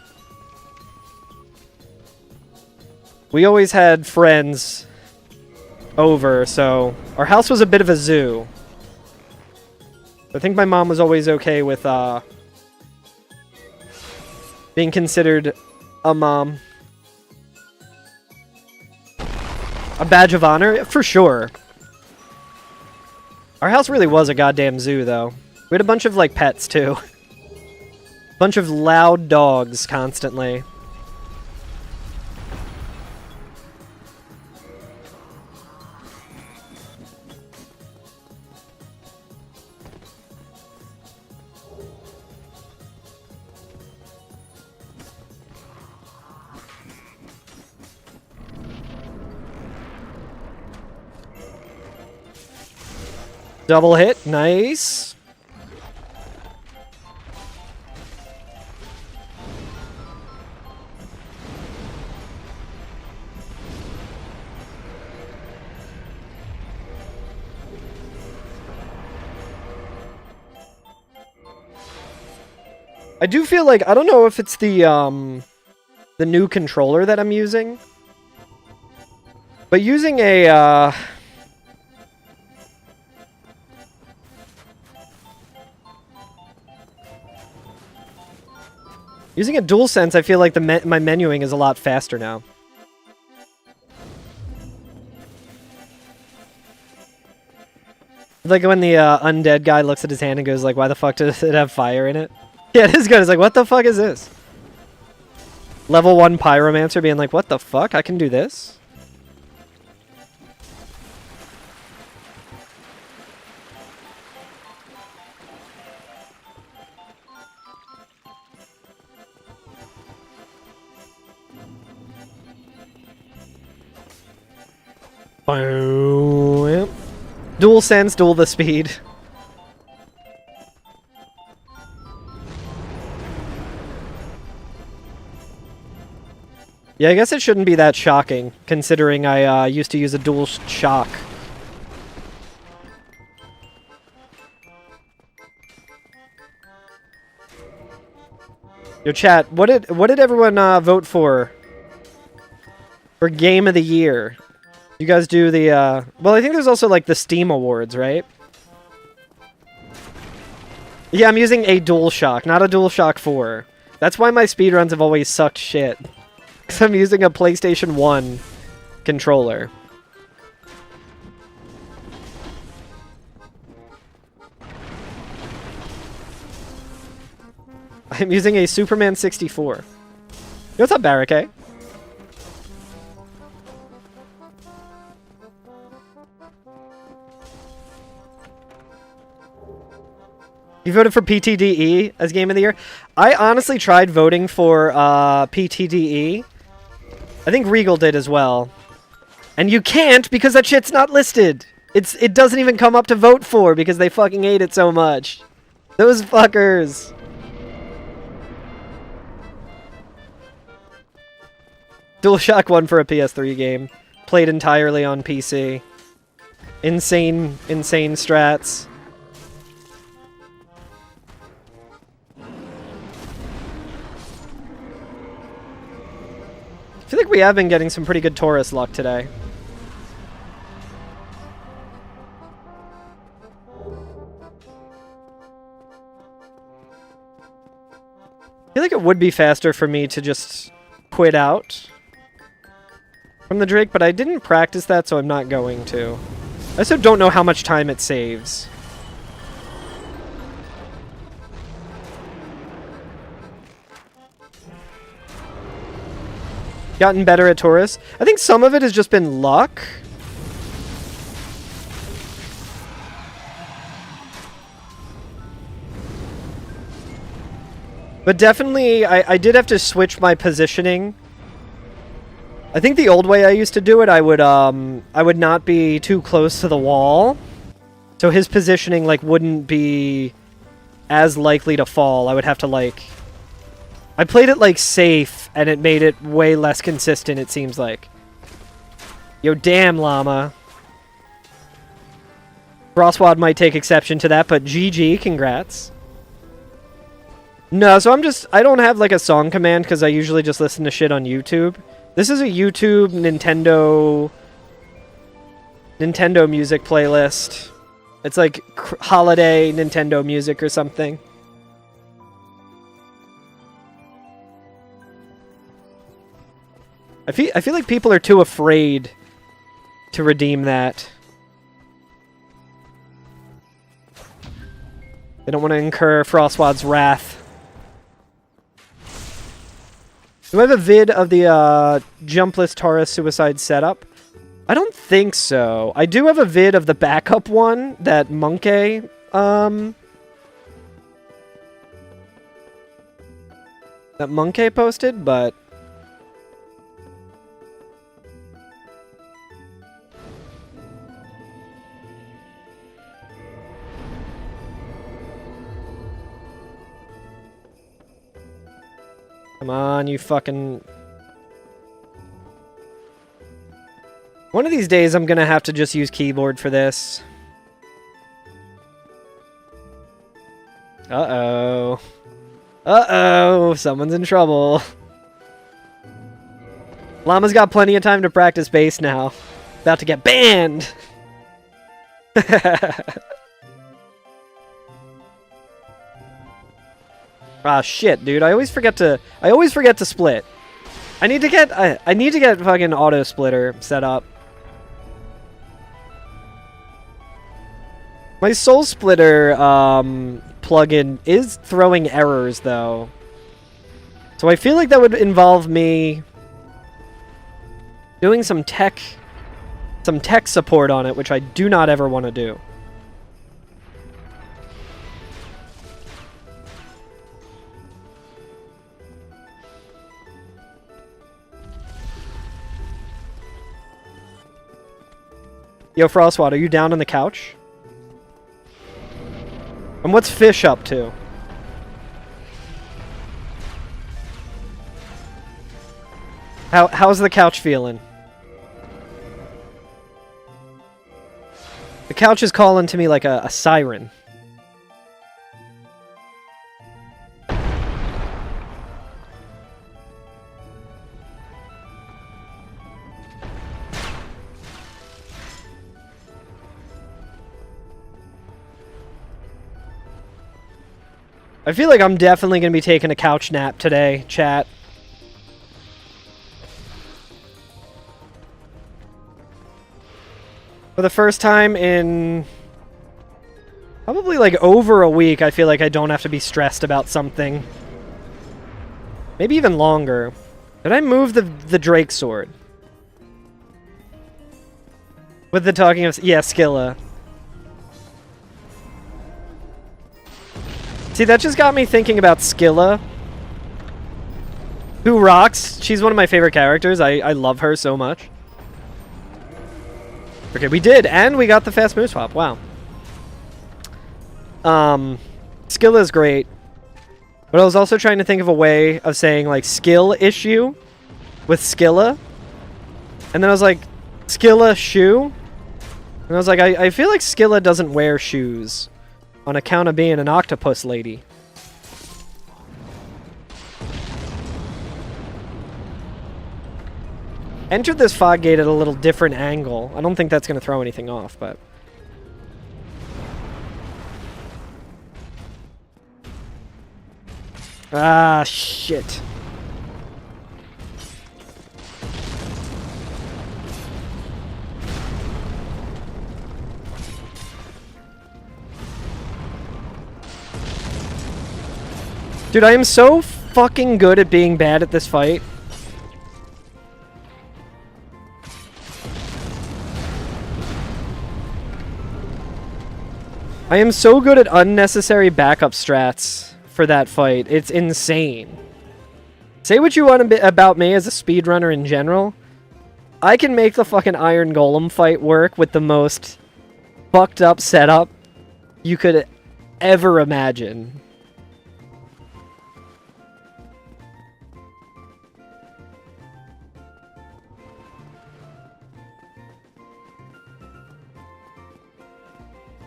we always had friends over, so our house was a bit of a zoo. I think my mom was always okay with being considered a mom. A badge of honor? For sure. Our house really was a goddamn zoo, though. We had a bunch of, like, pets, too. Bunch of loud dogs, constantly. Double hit, nice. I do feel like, I don't know if it's the new controller that I'm using, but using a, using a DualSense, I feel like my menuing is a lot faster now. Like when the undead guy looks at his hand and goes like, why the fuck does it have fire in it? Yeah, it is good. It's like, what the fuck is this? Level 1 Pyromancer being like, what the fuck? I can do this? Dual sense, dual the speed. Yeah, I guess it shouldn't be that shocking, considering I used to use a dual shock. Yo, chat, what did everyone vote for game of the year? You guys do the, well, I think there's also, like, the Steam Awards, right? Yeah, I'm using a DualShock, not a DualShock 4. That's why my speedruns have always sucked shit. Because I'm using a PlayStation 1 controller. I'm using a Superman 64. Yo, what's up, Barricade? You voted for PTDE as Game of the Year? I honestly tried voting for PTDE. I think Regal did as well. And you can't because that shit's not listed. It doesn't even come up to vote for because they fucking hate it so much. Those fuckers. DualShock 1 for a PS3 game. Played entirely on PC. Insane strats. I feel like we have been getting some pretty good Taurus luck today. I feel like it would be faster for me to just quit out from the Drake, but I didn't practice that, so I'm not going to. I also don't know how much time it saves. Gotten better at Taurus. I think some of it has just been luck. But definitely, I did have to switch my positioning. I think the old way I used to do it, I would not be too close to the wall. So his positioning, like, wouldn't be as likely to fall. I would have to, like... I played it, like, safe, and it made it way less consistent, it seems like. Yo, damn, llama. Frostwad might take exception to that, but GG, congrats. No, so I don't have, like, a song command, because I usually just listen to shit on YouTube. This is a YouTube Nintendo music playlist. It's like holiday Nintendo music or something. I feel like people are too afraid to redeem that. They don't want to incur Frostwad's wrath. Do I have a vid of the jumpless Taurus suicide setup? I don't think so. I do have a vid of the backup one that Monkey posted, but come on, you fucking... One of these days I'm gonna have to just use keyboard for this. Uh-oh. Uh-oh, someone's in trouble. Llama's got plenty of time to practice bass now. About to get banned! Ah, shit, dude. I always forget to split. I need to get fucking auto splitter set up. My Soul Splitter plugin is throwing errors though. So I feel like that would involve me doing some tech support on it, which I do not ever want to do. Yo, Frostwater, are you down on the couch? And what's Fish up to? How's the couch feeling? The couch is calling to me like a siren. I feel like I'm definitely going to be taking a couch nap today, chat. For the first time in probably like over a week, I feel like I don't have to be stressed about something. Maybe even longer. Did I move the Drake sword? With the talking of... Yeah, Skilla. See, that just got me thinking about Skilla. Who rocks. She's one of my favorite characters. I love her so much. Okay, we did, and we got the fast move swap. Wow. Skilla's great. But I was also trying to think of a way of saying, like, skill issue with Skilla. And then I was like, Skilla shoe? And I was like, I feel like Skilla doesn't wear shoes on account of being an octopus lady. Entered this fog gate at a little different angle. I don't think that's going to throw anything off, but... Ah, shit. Dude, I am so fucking good at being bad at this fight. I am so good at unnecessary backup strats for that fight. It's insane. Say what you want about me as a speedrunner in general. I can make the fucking Iron Golem fight work with the most fucked up setup you could ever imagine.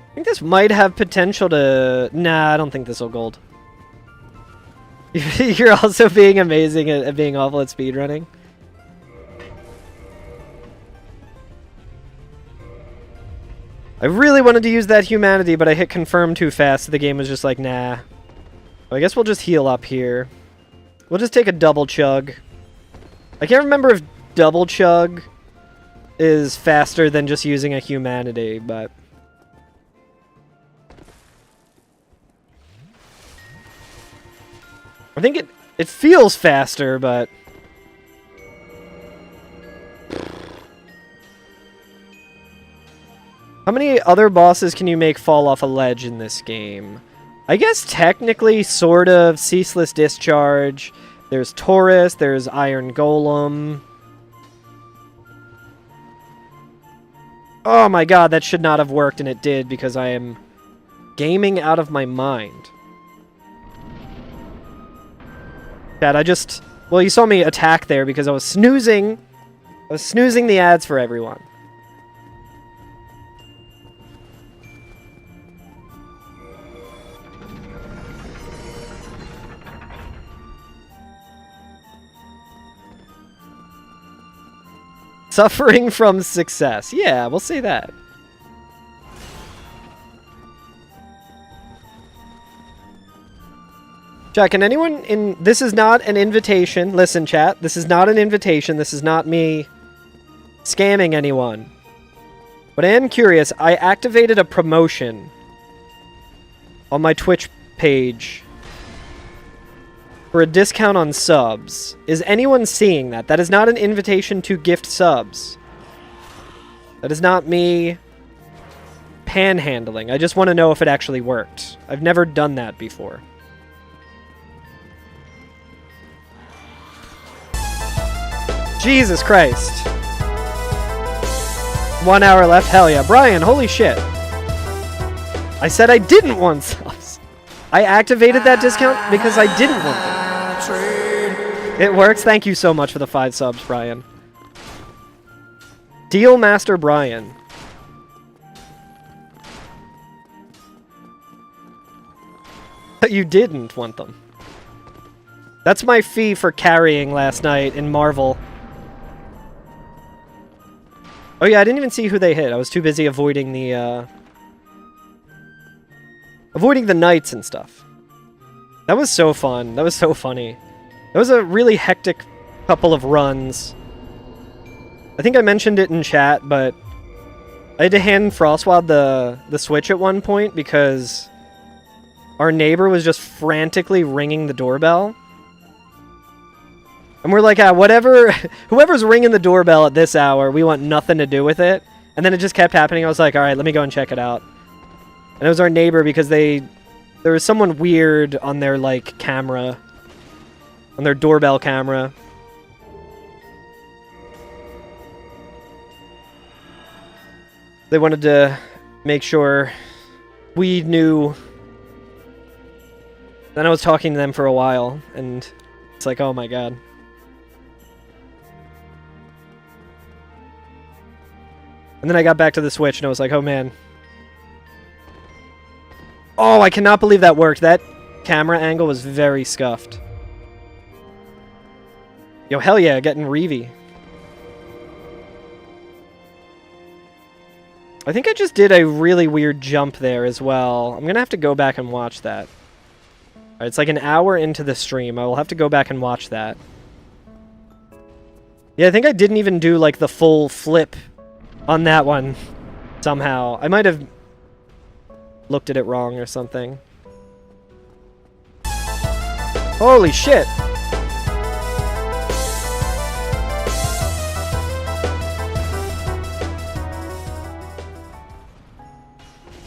I think this might have potential to... Nah, I don't think this will gold. You're also being amazing at being awful at speedrunning. I really wanted to use that humanity, but I hit confirm too fast, so the game was just like, nah. Well, I guess we'll just heal up here. We'll just take a double chug. I can't remember if double chug is faster than just using a humanity, but... I think it feels faster, but... How many other bosses can you make fall off a ledge in this game? I guess technically, sort of, Ceaseless Discharge. There's Taurus, there's Iron Golem. Oh my god, that should not have worked, and it did, because I am gaming out of my mind. Dad, I just... Well, you saw me attack there because I was snoozing. I was snoozing the ads for everyone. Suffering from success. Yeah, we'll say that. Chat, can anyone in... This is not an invitation. Listen, chat. This is not an invitation. This is not me scamming anyone. But I am curious. I activated a promotion on my Twitch page for a discount on subs. Is anyone seeing that? That is not an invitation to gift subs. That is not me panhandling. I just want to know if it actually worked. I've never done that before. Jesus Christ. 1 hour left. Hell yeah. Brian, holy shit. I said I didn't want subs. I activated that discount because I didn't want them. It works. Thank you so much for the 5 subs, Brian. Deal Master Brian. But you didn't want them. That's my fee for carrying last night in Marvel. Oh yeah, I didn't even see who they hit. I was too busy avoiding the knights and stuff. That was so fun. That was so funny. That was a really hectic couple of runs. I think I mentioned it in chat, but I had to hand Frostwad the Switch at one point because our neighbor was just frantically ringing the doorbell. And we're like, whatever, whoever's ringing the doorbell at this hour, we want nothing to do with it. And then it just kept happening. I was like, all right, let me go and check it out. And it was our neighbor because there was someone weird on their, like, camera. On their doorbell camera. They wanted to make sure we knew. Then I was talking to them for a while, and it's like, oh my god. And then I got back to the Switch, and I was like, oh man. Oh, I cannot believe that worked. That camera angle was very scuffed. Yo, hell yeah, getting Reevy. I think I just did a really weird jump there as well. I'm gonna have to go back and watch that. Alright, it's like an hour into the stream. I will have to go back and watch that. Yeah, I think I didn't even do, like, the full flip on that one somehow. I might have looked at it wrong or something. Holy shit!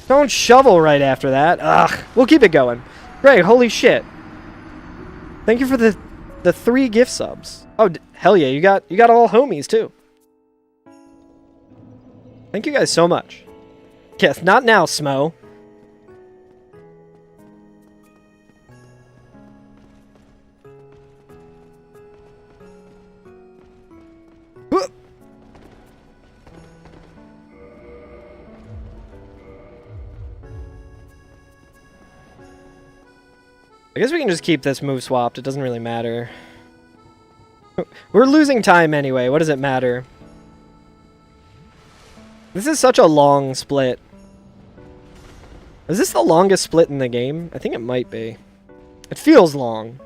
Don't shovel right after that. Ugh. We'll keep it going. Greg, holy shit. Thank you for the 3 gift subs. Oh, hell yeah, you got all homies too. Thank you guys so much. Yes, not now, Smo. I guess we can just keep this move swapped. It doesn't really matter. We're losing time anyway. What does it matter? This is such a long split. Is this the longest split in the game? I think it might be. It feels long.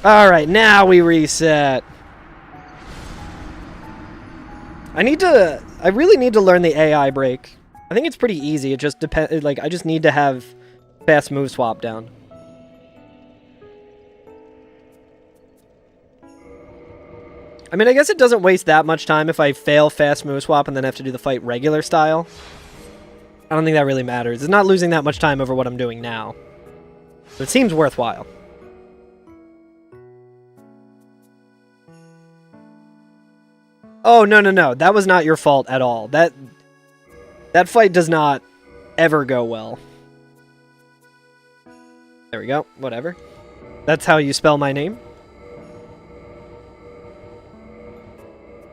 Alright, now we reset. I really need to learn the AI break. I think it's pretty easy. It just depends, like, I just need to have fast move swap down. I mean, I guess it doesn't waste that much time if I fail fast move swap and then have to do the fight regular style. I don't think that really matters. It's not losing that much time over what I'm doing now. But it seems worthwhile. Oh, no, no, no. That was not your fault at all. That fight does not ever go well. There we go. Whatever. That's how you spell my name.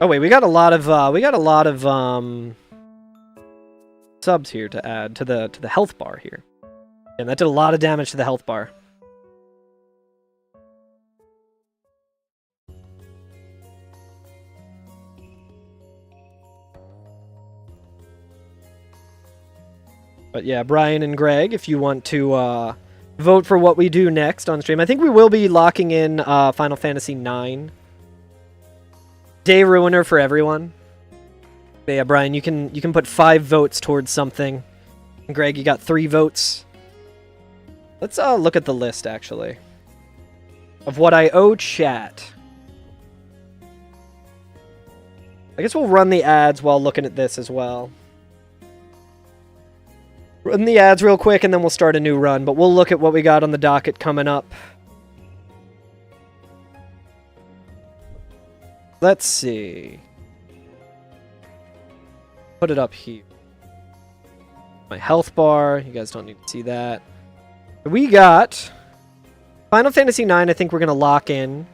Oh wait, we got a lot of subs here to add to the health bar here. And that did a lot of damage to the health bar. But yeah, Brian and Greg, if you want to vote for what we do next on stream, I think we will be locking in Final Fantasy IX. Day Ruiner for everyone. But yeah, Brian, you can put 5 votes towards something. And Greg, you got 3 votes. Let's look at the list, actually, of what I owe chat. I guess we'll run the ads while looking at this as well. Run the ads real quick, and then we'll start a new run. But we'll look at what we got on the docket coming up. Let's see. Put it up here. My health bar. You guys don't need to see that. We got Final Fantasy IX. I think we're gonna lock in.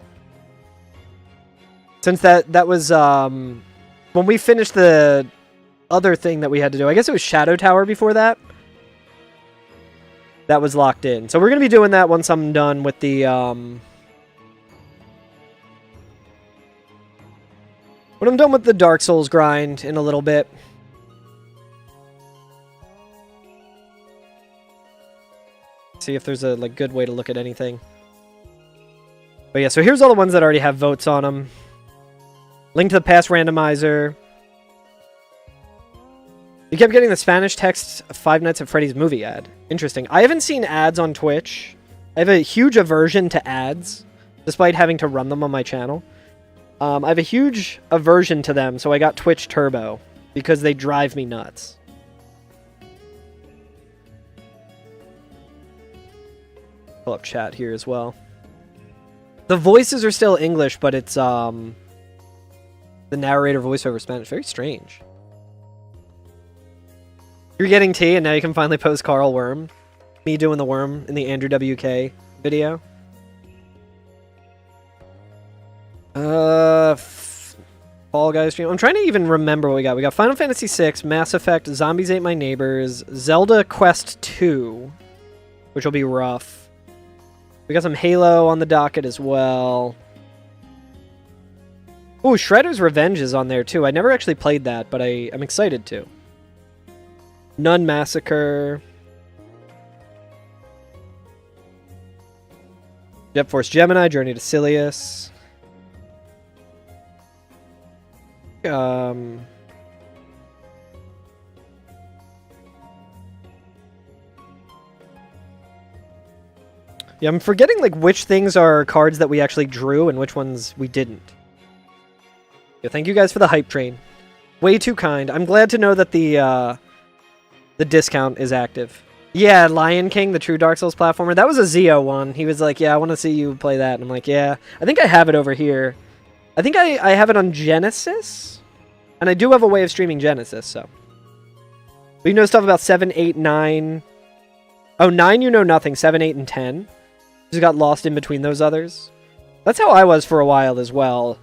Since that was when we finished the other thing that we had to do. I guess it was Shadow Tower before that. That was locked in. So we're going to be doing that once I'm done with the When I'm done with the Dark Souls grind in a little bit. See if there's a like good way to look at anything. But yeah, so here's all the ones that already have votes on them. Link to the past randomizer. You kept getting the Spanish text Five Nights at Freddy's movie ad. Interesting. I haven't seen ads on Twitch. I have a huge aversion to ads, despite having to run them on my channel. I have a huge aversion to them, so I got Twitch Turbo, because they drive me nuts. Pull up chat here as well. The voices are still English, but it's the narrator voiceover Spanish. Very strange. You're getting tea, and now you can finally post Carl Worm. Me doing the worm in the Andrew WK video. Fall Guys stream. I'm trying to even remember what we got. We got Final Fantasy VI, Mass Effect, Zombies Ate My Neighbors, Zelda Quest 2, which will be rough. We got some Halo on the docket as well. Ooh, Shredder's Revenge is on there too. I never actually played that, but I'm excited to. Nun Massacre. Jet Force Gemini, Journey to Silius. Yeah, I'm forgetting like which things are cards that we actually drew and which ones we didn't. Yeah, thank you guys for the hype train. Way too kind. I'm glad to know that the discount is active. Yeah, Lion King, the true Dark Souls platformer. That was a Zio one. He was like, yeah, I want to see you play that. And I'm like, yeah. I think I have it over here. I think I have it on Genesis. And I do have a way of streaming Genesis, so. But you know stuff about 7, 8, 9. Oh, 9 you know nothing. 7, 8, and 10. Just got lost in between those others. That's how I was for a while as well.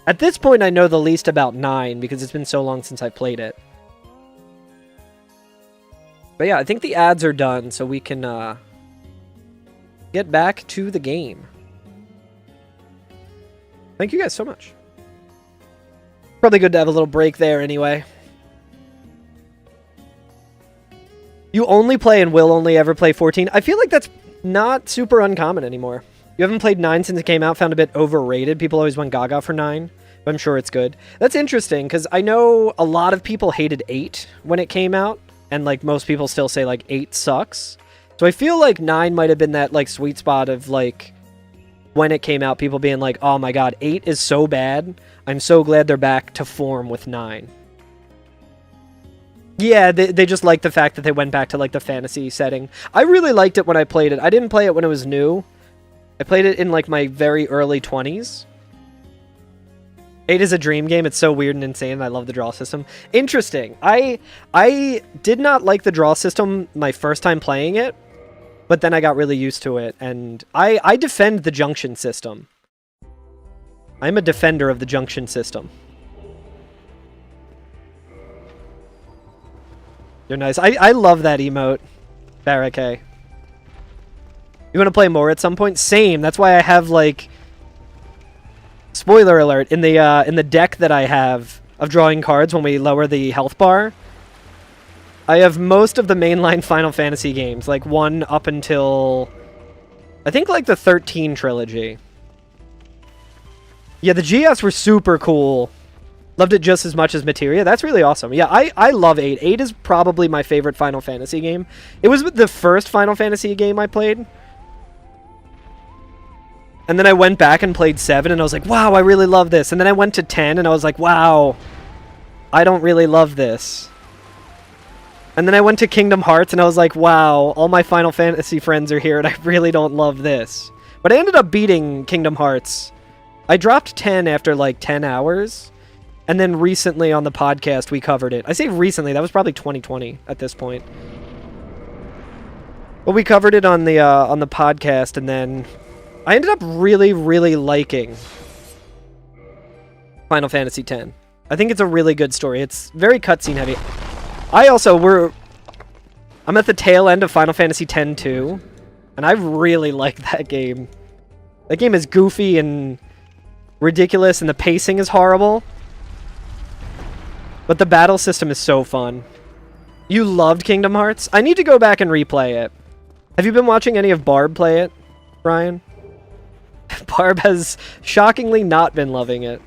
At this point, I know the least about 9 because it's been so long since I played it. But yeah, I think the ads are done, so we can get back to the game. Thank you guys so much. Probably good to have a little break there anyway. You only play and will only ever play 14. I feel like that's not super uncommon anymore. You haven't played 9 since it came out, found a bit overrated. People always went gaga for 9, but I'm sure it's good. That's interesting, because I know a lot of people hated 8 when it came out, and like most people still say like 8 sucks. So I feel like 9 might have been that like sweet spot of like when it came out, people being like, oh my god, 8 is so bad. I'm so glad they're back to form with 9. Yeah, they just like the fact that they went back to like the fantasy setting. I really liked it when I played it. I didn't play it when it was new. I played it in like my very early 20s. 8 is a dream game. It's so weird and insane. I love the draw system. Interesting. I did not like the draw system my first time playing it, but then I got really used to it, and I defend the junction system. I'm a defender of the junction system. You're nice. I love that emote, Barricade. You want to play more at some point? Same. That's why I have like... Spoiler alert, in the deck that I have of drawing cards when we lower the health bar, I have most of the mainline Final Fantasy games, like 1 up until, I think like the 13 trilogy. Yeah, the GS were super cool. Loved it just as much as Materia. That's really awesome. Yeah, I love 8. 8 is probably my favorite Final Fantasy game. It was the first Final Fantasy game I played. And then I went back and played 7, and I was like, wow, I really love this. And then I went to 10, and I was like, wow, I don't really love this. And then I went to Kingdom Hearts, and I was like, wow, all my Final Fantasy friends are here, and I really don't love this. But I ended up beating Kingdom Hearts. I dropped 10 after, like, 10 hours. And then recently on the podcast, we covered it. I say recently, that was probably 2020 at this point. But we covered it on the podcast, and then... I ended up really, really liking Final Fantasy X. I think it's a really good story. It's very cutscene heavy. I'm at the tail end of Final Fantasy X too, and I really like that game. That game is goofy and ridiculous, and the pacing is horrible. But the battle system is so fun. You loved Kingdom Hearts? I need to go back and replay it. Have you been watching any of Barb play it, Brian? Barb has shockingly not been loving it.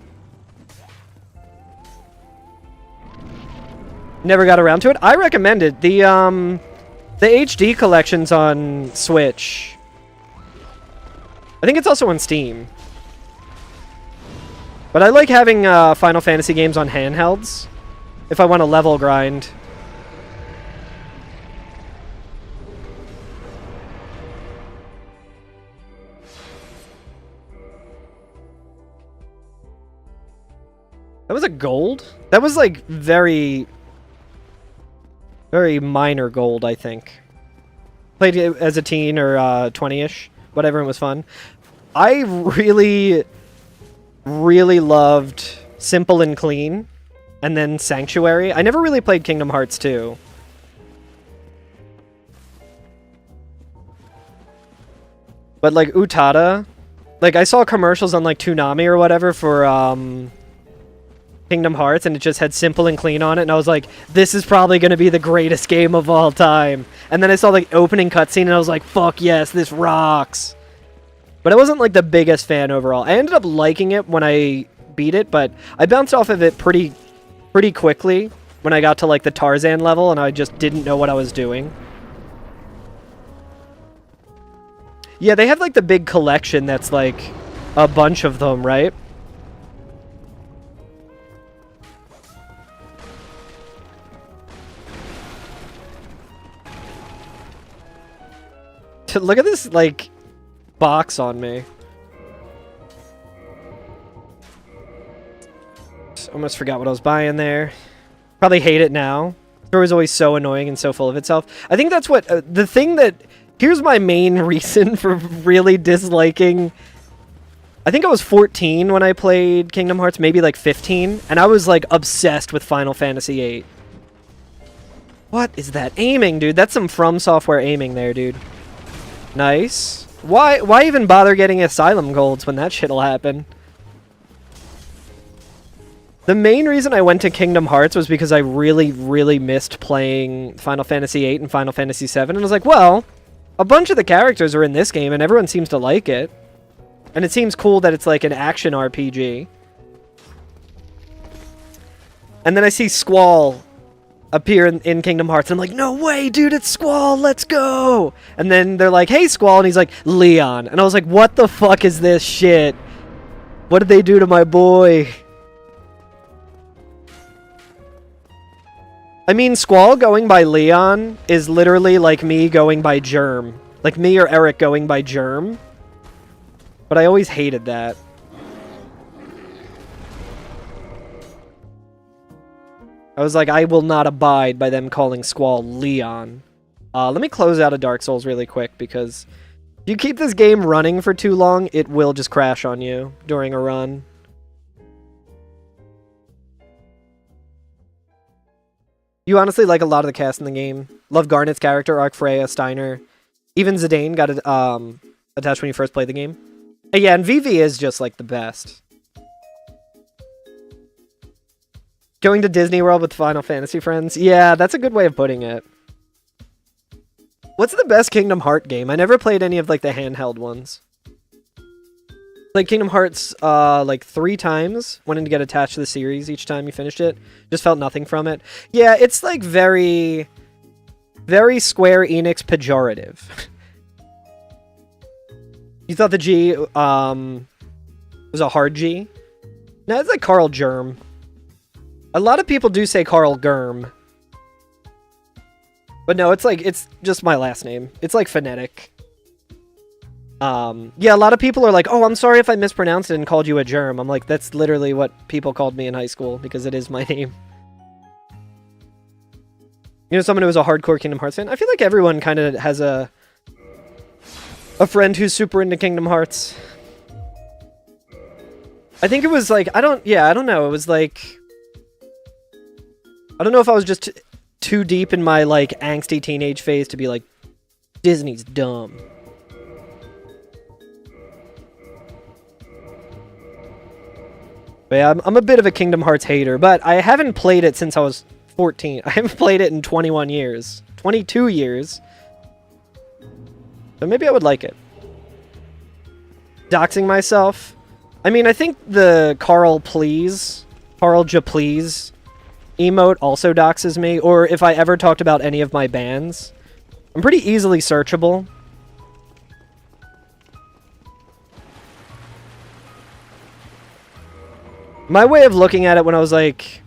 Never got around to it. I recommend it. The HD collection's on Switch. I think it's also on Steam. But I like having Final Fantasy games on handhelds if I want to level grind. That was a gold? That was like very minor gold, I think. Played it as a teen or 20-ish, whatever, it was fun. I really loved Simple and Clean, and then Sanctuary. I never really played Kingdom Hearts 2. But like Utada, like I saw commercials on like Toonami or whatever for Kingdom Hearts, and it just had Simple and Clean on it, and I was like, this is probably going to be the greatest game of all time. And then I saw like opening cutscene, and I was like, fuck yes, this rocks. But I wasn't like the biggest fan overall. I ended up liking it when I beat it, but I bounced off of it pretty quickly when I got to like the Tarzan level, and I just didn't know what I was doing. Yeah, they have like the big collection that's like a bunch of them, right? Look at this, like, box on me. Almost forgot what I was buying there. Probably hate it now. The store is always so annoying and so full of itself. I think that's what... the thing that... Here's my main reason for really disliking... I think I was 14 when I played Kingdom Hearts, maybe like 15. And I was, like, obsessed with Final Fantasy VIII. What is that aiming, dude? That's some From Software aiming there, dude. Nice. Why even bother getting Asylum Golds when that shit'll happen? The main reason I went to Kingdom Hearts was because I really missed playing Final Fantasy VIII and Final Fantasy VII, and I was like, well, a bunch of the characters are in this game, and everyone seems to like it. And it seems cool that it's like an action RPG. And then I see Squall appear in Kingdom Hearts, and I'm like, no way, dude, it's Squall, let's go! And then they're like, hey, Squall, and he's like, Leon. And I was like, what the fuck is this shit? What did they do to my boy? I mean, Squall going by Leon is literally like me going by Germ. Like me or Eric going by Germ. But I always hated that. I was like, I will not abide by them calling Squall Leon. Let me close out of Dark Souls really quick, because if you keep this game running for too long, it will just crash on you during a run. You honestly like a lot of the cast in the game. Love Garnet's character, Arc Freya, Steiner. Even Zidane got attached when you first played the game. Yeah, and Vivi is just like the best. Going to Disney World with Final Fantasy friends? Yeah, that's a good way of putting it. What's the best Kingdom Hearts game? I never played any of like the handheld ones. Like Kingdom Hearts like 3 times. Wanting to get attached to the series each time you finished it. Just felt nothing from it. Yeah, it's like very Square Enix pejorative. You thought the G was a hard G? No, it's like Carl Germ. A lot of people do say Carl Germ. But no, it's like, it's just my last name. It's like phonetic. Yeah, a lot of people are like, oh, I'm sorry if I mispronounced it and called you a germ. I'm like, that's literally what people called me in high school, because it is my name. You know, someone who was a hardcore Kingdom Hearts fan? I feel like everyone kind of has a friend who's super into Kingdom Hearts. I think it was like, I don't know. It was like, I don't know if I was just too deep in my, like, angsty teenage phase to be like, Disney's dumb. But yeah, I'm a bit of a Kingdom Hearts hater, but I haven't played it since I was 14. I haven't played it in 21 years. 22 years. So maybe I would like it. Doxing myself. I mean, I think the Carl Ja Please emote also doxes me, or if I ever talked about any of my bands. I'm pretty easily searchable. My way of looking at it when I was, like,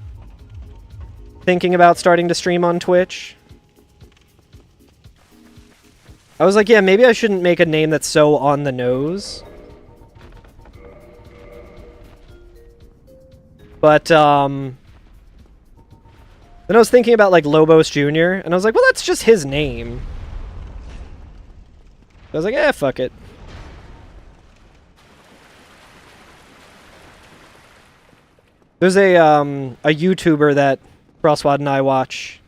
thinking about starting to stream on Twitch, I was like, yeah, maybe I shouldn't make a name that's so on the nose. But, then I was thinking about, like, Lobos Jr., and I was like, well, that's just his name. I was like, eh, fuck it. There's a YouTuber that Frostwad and I watch.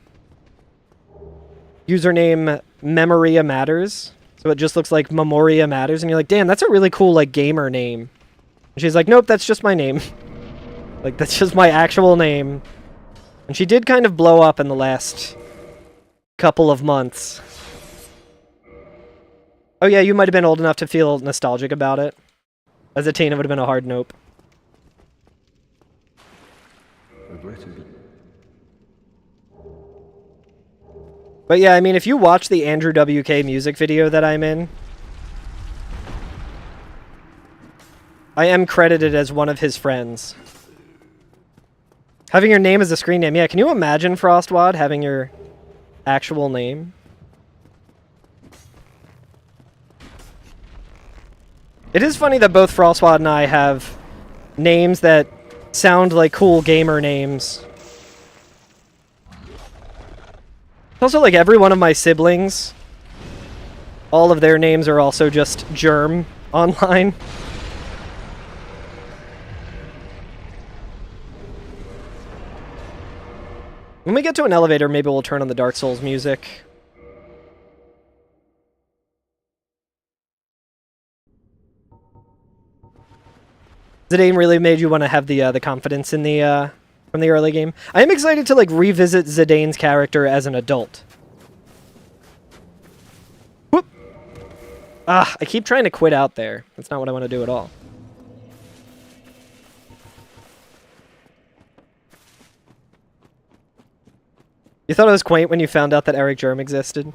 Username Memoria Matters. So it just looks like Memoria Matters, and you're like, damn, that's a really cool, like, gamer name. And she's like, nope, that's just my name. Like, that's just my actual name. And she did kind of blow up in the last couple of months. Oh yeah, you might have been old enough to feel nostalgic about it. As a teen, it would have been a hard nope. Regrettably. But yeah, I mean, if you watch the Andrew WK music video that I'm in, I am credited as one of his friends. Having your name as a screen name, yeah, can you imagine, Frostwad, having your actual name? It is funny that both Frostwad and I have names that sound like cool gamer names. Also, like, every one of my siblings, all of their names are also just Germ online. When we get to an elevator, maybe we'll turn on the Dark Souls music. Zidane really made you want to have the confidence in the from the early game. I am excited to like revisit Zidane's character as an adult. Whoop! Ah, I keep trying to quit out there. That's not what I want to do at all. You thought it was quaint when you found out that Eric Germ existed?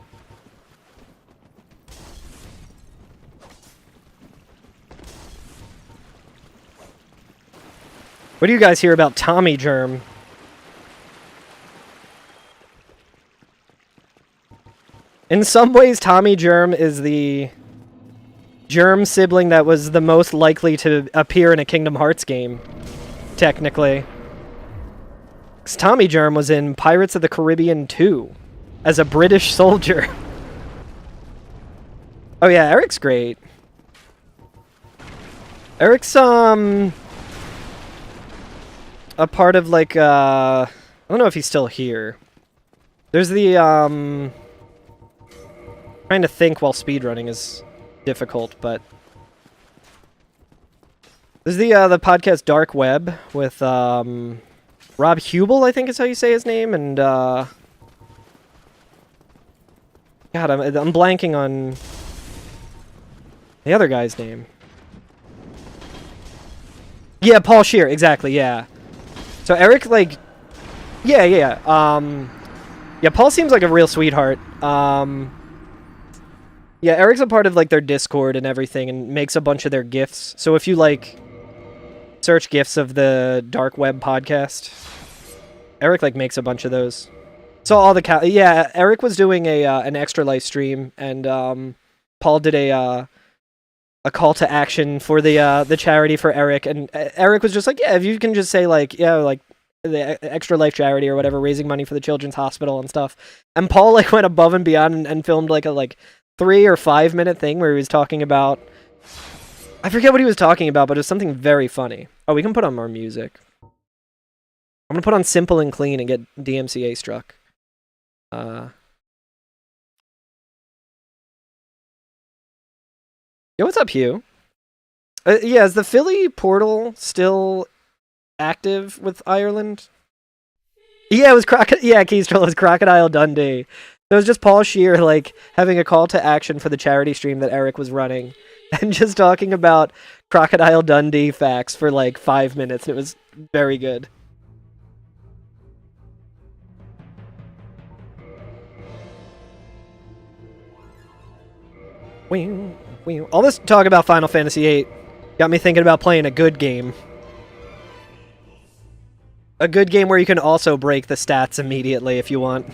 What do you guys hear about Tommy Germ? In some ways, Tommy Germ is the Germ sibling that was the most likely to appear in a Kingdom Hearts game, technically. 'Cause Tommy Germ was in Pirates of the Caribbean 2 as a British soldier. Oh yeah, Eric's great. Eric's, a part of, like, I don't know if he's still here. There's the, trying to think while speedrunning is difficult, but... There's the podcast Dark Web with, Rob Hubel, I think is how you say his name, and, God, I'm blanking on the other guy's name. Yeah, Paul Scheer, exactly, yeah. So Eric, like, yeah, Paul seems like a real sweetheart. Yeah, Eric's a part of, like, their Discord and everything, and makes a bunch of their GIFs. So if you, like, search GIFs of the Dark Web podcast, Eric, like, makes a bunch of those. So all the yeah, Eric was doing an Extra Life stream, and Paul did a call to action for the charity for Eric, and Eric was just like, yeah, if you can just say, like, yeah, like, the Extra Life charity or whatever, raising money for the Children's Hospital and stuff. And Paul, like, went above and beyond and filmed, like, a, 3 or 5 minute thing where he was talking about... I forget what he was talking about, but it was something very funny. Oh, we can put on more music. I'm gonna put on Simple and Clean and get DMCA struck. Yo, what's up, Hugh? Yeah, is the Philly portal still active with Ireland. Yeah, it was Keystro was Crocodile Dundee. It was just Paul Scheer, like, having a call to action for the charity stream that Eric was running, and just talking about Crocodile Dundee facts for, like, 5 minutes. It was very good. All this talk about Final Fantasy VIII got me thinking about playing a good game. A good game where you can also break the stats immediately if you want.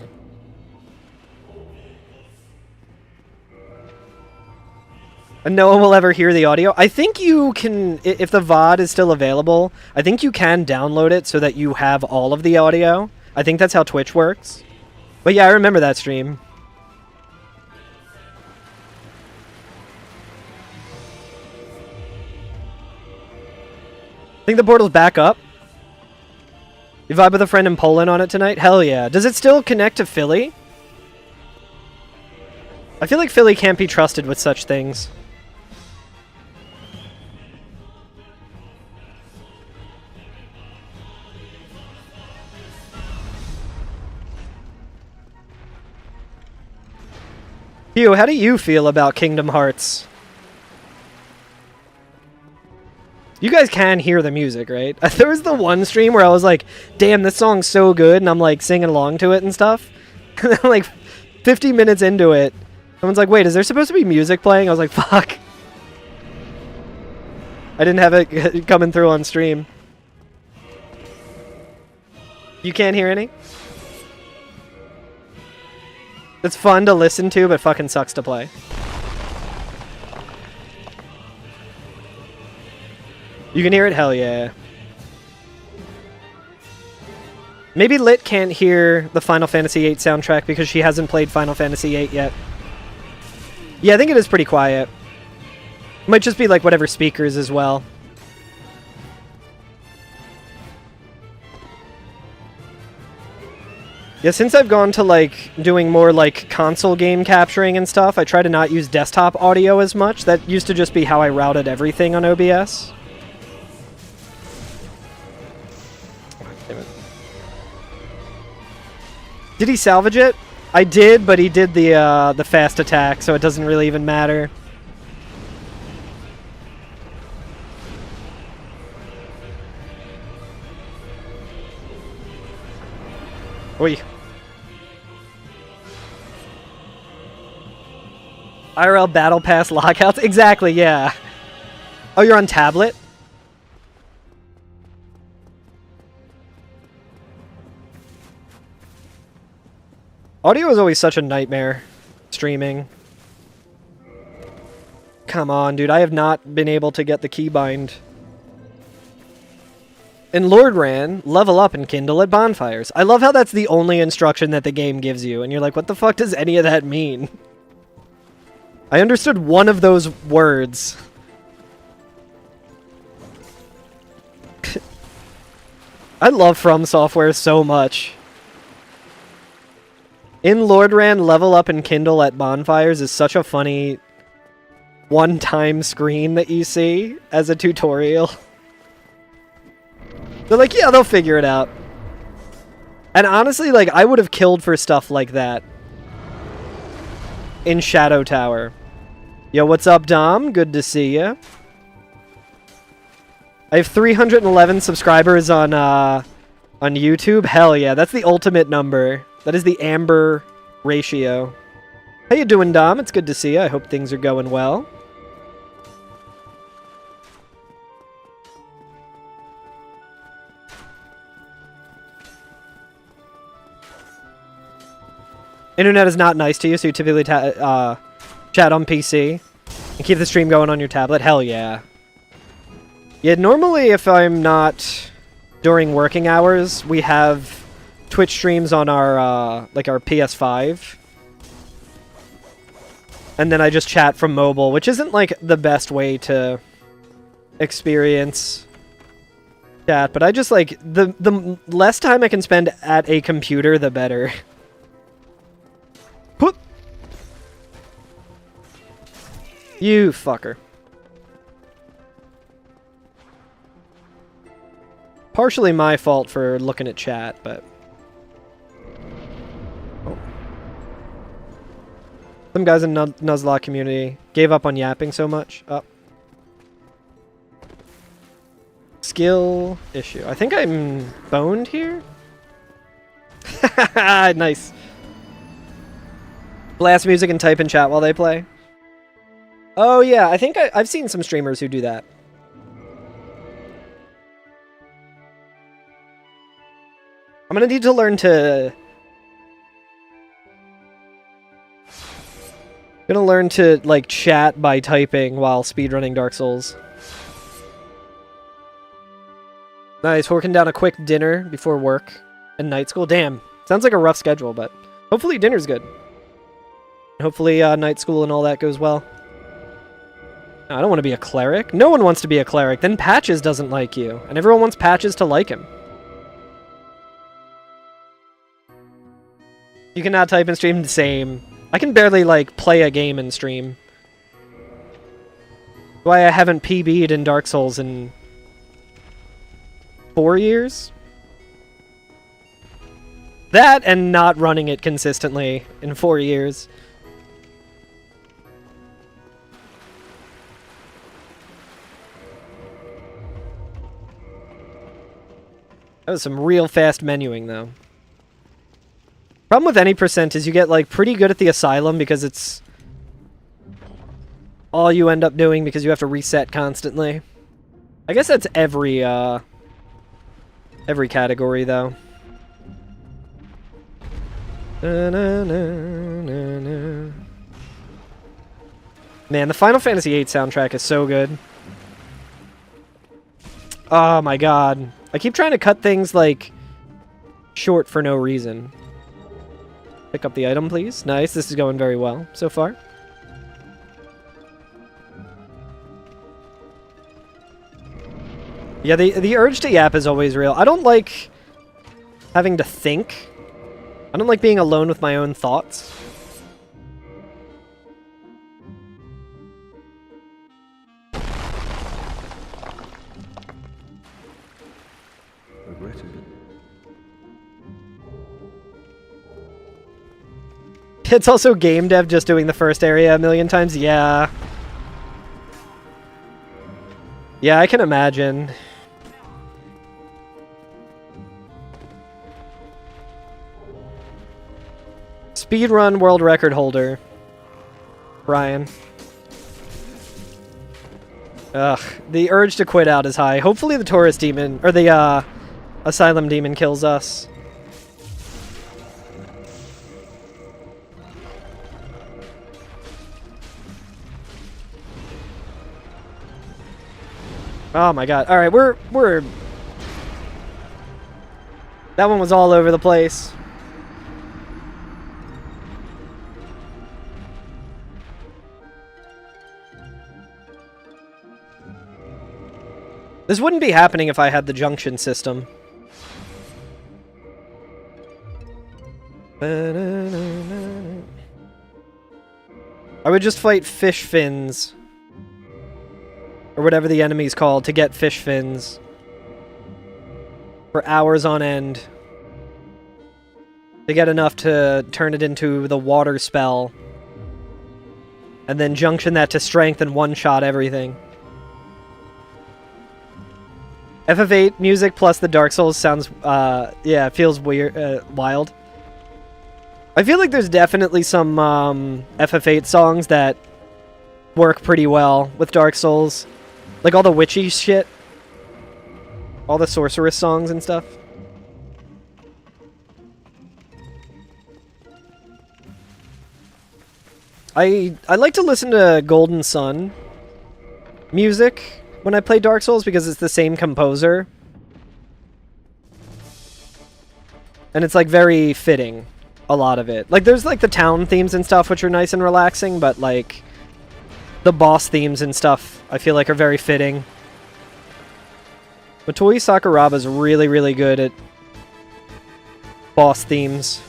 And no one will ever hear the audio. I think you can, if the VOD is still available, I think you can download it so that you have all of the audio. I think that's how Twitch works. But yeah, I remember that stream. I think the portal's back up. You vibe with a friend in Poland on it tonight? Hell yeah. Does it still connect to Philly? I feel like Philly can't be trusted with such things. Hugh, how do you feel about Kingdom Hearts? You guys can hear the music, right? There was the one stream where I was like, damn, this song's so good, and I'm like singing along to it and stuff. And then like 50 minutes into it, someone's like, wait, is there supposed to be music playing? I was like, fuck. I didn't have it coming through on stream. You can't hear any? It's fun to listen to, but fucking sucks to play. You can hear it? Hell yeah. Maybe Lit can't hear the Final Fantasy VIII soundtrack because she hasn't played Final Fantasy VIII yet. Yeah, I think it is pretty quiet. Might just be like whatever speakers as well. Yeah, since I've gone to like doing more like console game capturing and stuff, I try to not use desktop audio as much. That used to just be how I routed everything on OBS. Did he salvage it? I did, but he did the fast attack, so it doesn't really even matter. Oi. IRL Battle Pass lockouts? Exactly, yeah. Oh, you're on tablet? Audio is always such a nightmare, streaming. Come on, dude, I have not been able to get the keybind. In Lord Ran, level up and kindle at bonfires. I love how that's the only instruction that the game gives you, and you're like, what the fuck does any of that mean? I understood one of those words. I love From Software so much. In Lord Ran, level up and kindle at bonfires is such a funny one-time screen that you see as a tutorial. They're like, yeah, they'll figure it out. And honestly, like, I would have killed for stuff like that in Shadow Tower. Yo, what's up, Dom? Good to see ya. I have 311 subscribers on YouTube. Hell yeah, that's the ultimate number. That is the Amber ratio. How you doing, Dom? It's good to see you. I hope things are going well. Internet is not nice to you, so you typically chat on PC and keep the stream going on your tablet. Hell yeah. Yeah, normally if I'm not during working hours, we have Twitch streams on our like our PS5. And then I just chat from mobile, which isn't like the best way to experience chat, but I just like the less time I can spend at a computer, the better. Put you fucker. Partially my fault for looking at chat, but... Oh. Some guys in Nuzlocke community gave up on yapping so much. Oh. Skill issue. I think I'm boned here? Nice. Blast music and type in chat while they play. Oh yeah, I think I've seen some streamers who do that. I'm gonna need to learn to... like, chat by typing while speedrunning Dark Souls. Nice, working down a quick dinner before work and night school. Damn, sounds like a rough schedule, but hopefully dinner's good. Hopefully night school and all that goes well. No, I don't want to be a cleric. No one wants to be a cleric. Then Patches doesn't like you, and everyone wants Patches to like him. You cannot type in stream the same. I can barely, like, play a game in stream. Why I haven't PB'd in Dark Souls in 4 years? That and not running it consistently in 4 years. That was some real fast menuing, though. Problem with any percent is you get, like, pretty good at the asylum because it's all you end up doing because you have to reset constantly. I guess that's every category, though. Na, na, na, na, na. Man, the Final Fantasy VIII soundtrack is so good. Oh my god. I keep trying to cut things, like, short for no reason. Pick up the item, please. Nice, this is going very well so far. Yeah, the urge to yap is always real. I don't like having to think. I don't like being alone with my own thoughts. Regrettably. It's also game dev just doing the first area a million times. Yeah. Yeah, I can imagine. Speedrun world record holder. Brian. Ugh. The urge to quit out is high. Hopefully the tourist demon, or the asylum demon kills us. Oh my god. Alright, we're... That one was all over the place. This wouldn't be happening if I had the junction system. I would just fight fish fins. Or whatever the enemy's called, to get fish fins. For hours on end. To get enough to turn it into the water spell. And then junction that to strength and one-shot everything. FF8 music plus the Dark Souls sounds, yeah, it feels weird, wild. I feel like there's definitely some, FF8 songs that work pretty well with Dark Souls. Like all the witchy shit. All the sorceress songs and stuff. I like to listen to Golden Sun music when I play Dark Souls because it's the same composer. And it's like very fitting, a lot of it. Like there's like the town themes and stuff which are nice and relaxing, but like the boss themes and stuff I feel like are very fitting. Matoyi Sakuraba's really, really good at boss themes.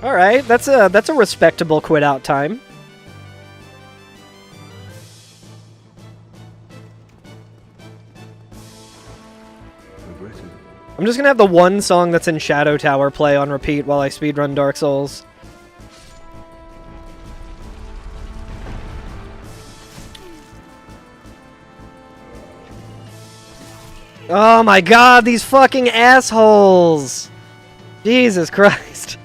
All right, that's a respectable quit out time. Regrettably. I'm just gonna have the one song that's in Shadow Tower play on repeat while I speedrun Dark Souls. Oh my god, these fucking assholes! Jesus Christ.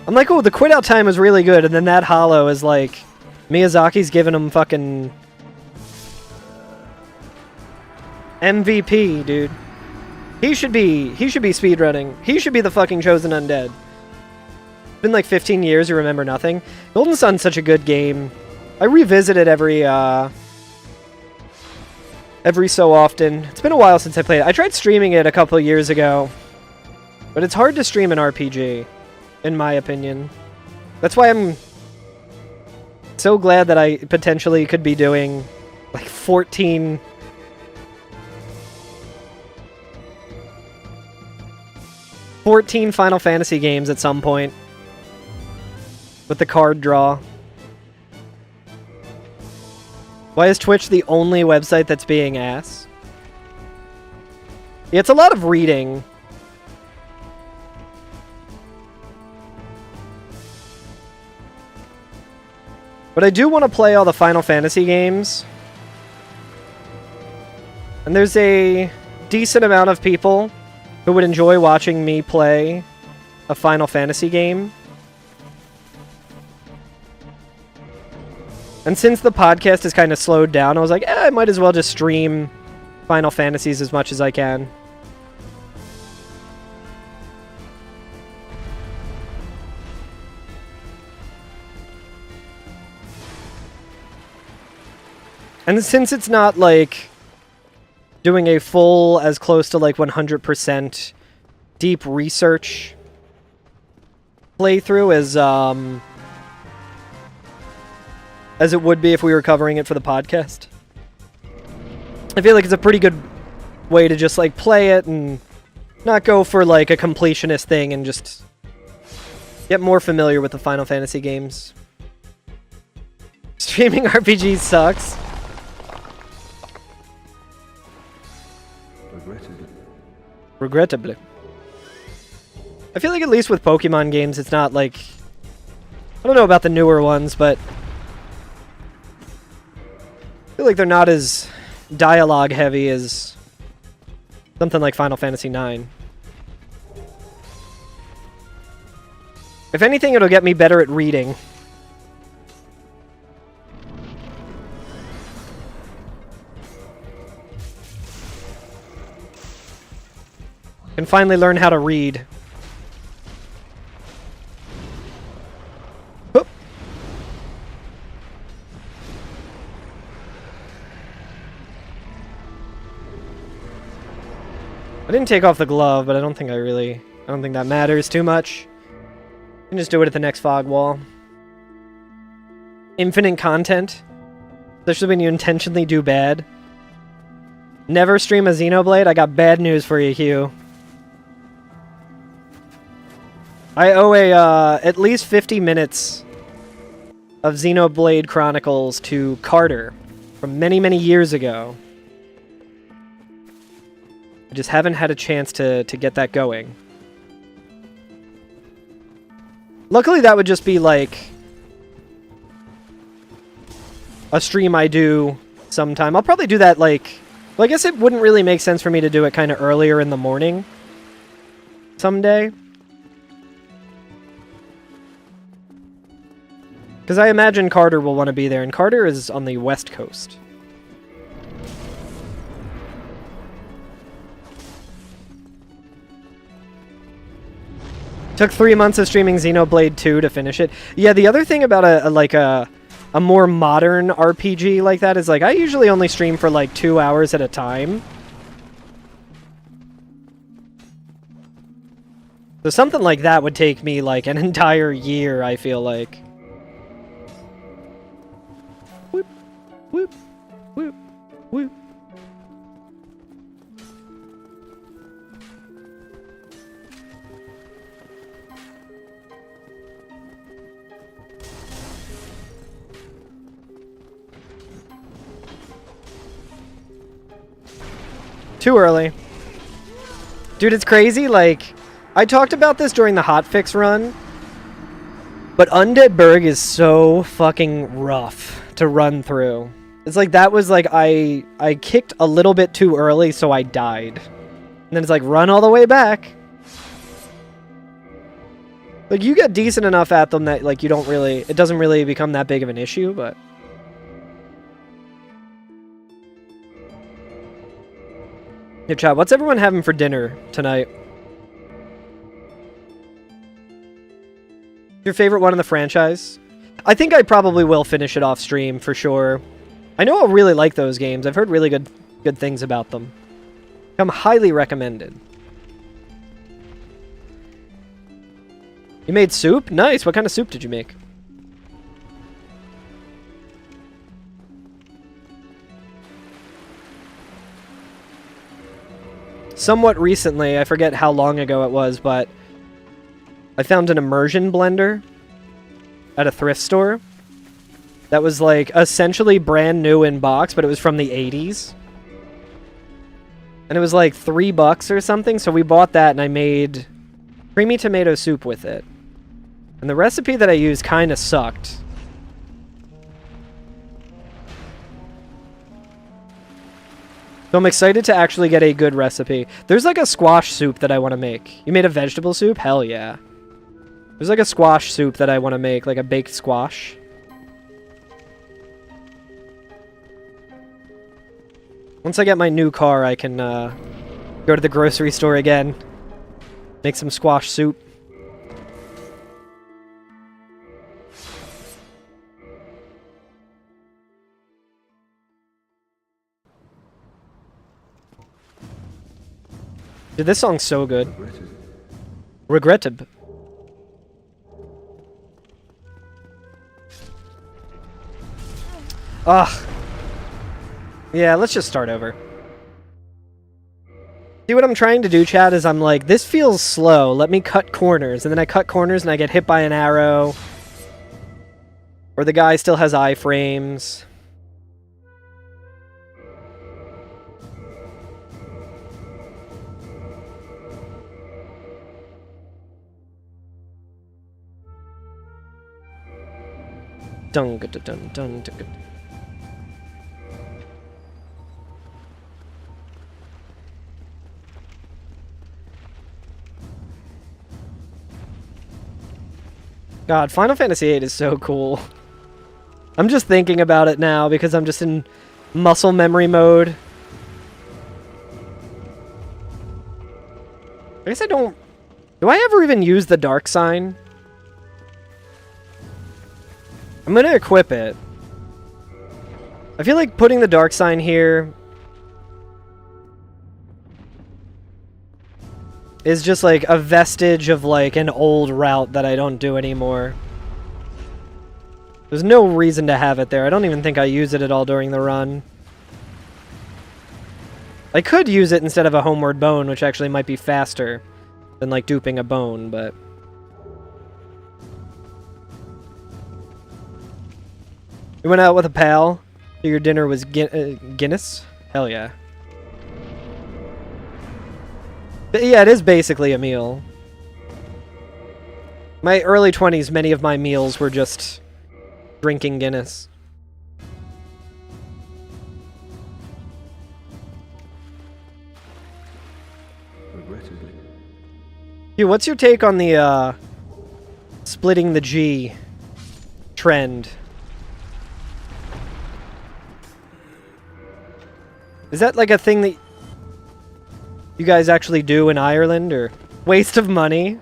I'm like, oh, the quit out time is really good, and then that hollow is like, Miyazaki's giving him fucking MVP, dude. He should be speedrunning. He should be the fucking chosen undead. It's been like 15 years, you remember nothing. Golden Sun's such a good game. I revisit it every so often. It's been a while since I played it. I tried streaming it a couple of years ago, but it's hard to stream an RPG, in my opinion. That's why I'm so glad that I potentially could be doing like 14 Final Fantasy games at some point with the card draw. Why is Twitch the only website that's being ass? Yeah, it's a lot of reading. But I do want to play all the Final Fantasy games. And there's a decent amount of people who would enjoy watching me play a Final Fantasy game. And since the podcast is kind of slowed down, I was like, I might as well just stream Final Fantasies as much as I can. And since it's not, like, doing a full, as close to, like, 100% deep research playthrough as it would be if we were covering it for the podcast, I feel like it's a pretty good way to just, like, play it and not go for, like, a completionist thing and just get more familiar with the Final Fantasy games. Streaming RPGs sucks. Regrettably. I feel like at least with Pokemon games, it's not like... I don't know about the newer ones, but... I feel like they're not as dialogue heavy as something like Final Fantasy IX. If anything, it'll get me better at reading. And finally learn how to read. Oop. I didn't take off the glove, but I don't think that matters too much. I can just do it at the next fog wall. Infinite content, especially when you intentionally do bad. Never stream a Xenoblade? I got bad news for you, Hugh. I owe at least 50 minutes of Xenoblade Chronicles to Carter from many, many years ago. I just haven't had a chance to get that going. Luckily, that would just be like a stream I do sometime. I'll probably do that like... Well, I guess it wouldn't really make sense for me to do it kind of earlier in the morning someday. Because I imagine Carter will want to be there, and Carter is on the West Coast. Took 3 months of streaming Xenoblade 2 to finish it. Yeah, the other thing about a more modern RPG like that is, like, I usually only stream for, like, 2 hours at a time. So something like that would take me, like, an entire year, I feel like. Whoop, whoop, whoop, whoop. Too early. Dude, it's crazy. Like, I talked about this during the hotfix run, but Undead Burg is so fucking rough to run through. It's like that was like I kicked a little bit too early, so I died. And then it's like run all the way back. Like you get decent enough at them that like you don't really, it doesn't really become that big of an issue, but hey, chat, what's everyone having for dinner tonight? Your favorite one in the franchise? I think I probably will finish it off stream for sure. I know I'll really like those games. I've heard really good things about them. I'm highly recommended. You made soup? Nice. What kind of soup did you make? Somewhat recently, I forget how long ago it was, but I found an immersion blender at a thrift store that was like essentially brand new in box, but it was from the 80s. And it was like $3 or something, so we bought that and I made creamy tomato soup with it. And the recipe that I used kind of sucked. So I'm excited to actually get a good recipe. There's like a squash soup that I want to make. You made a vegetable soup? Hell yeah. There's like a squash soup that I want to make, like a baked squash. Once I get my new car, I can go to the grocery store again. Make some squash soup. Dude, this song's so good. Regretted. Ugh. Yeah, let's just start over. See, what I'm trying to do, chat, is I'm like, this feels slow. Let me cut corners. And then I cut corners and I get hit by an arrow. Or the guy still has iframes. Dun dun dun dun dun. God, Final Fantasy VIII is so cool. I'm just thinking about it now because I'm just in muscle memory mode. I guess I don't... Do I ever even use the dark sign? I'm gonna equip it. I feel like putting the dark sign here is just like a vestige of like an old route that I don't do anymore. There's no reason to have it there. I don't even think I use it at all during the run. I could use it instead of a homeward bone, which actually might be faster than like duping a bone, but... You went out with a pal? Your dinner was Guinness? Hell yeah. But yeah, it is basically a meal. My early 20s, many of my meals were just drinking Guinness. Regrettably. Hugh, what's your take on the splitting the G trend? Is that like a thing that you guys actually do in Ireland, or waste of money?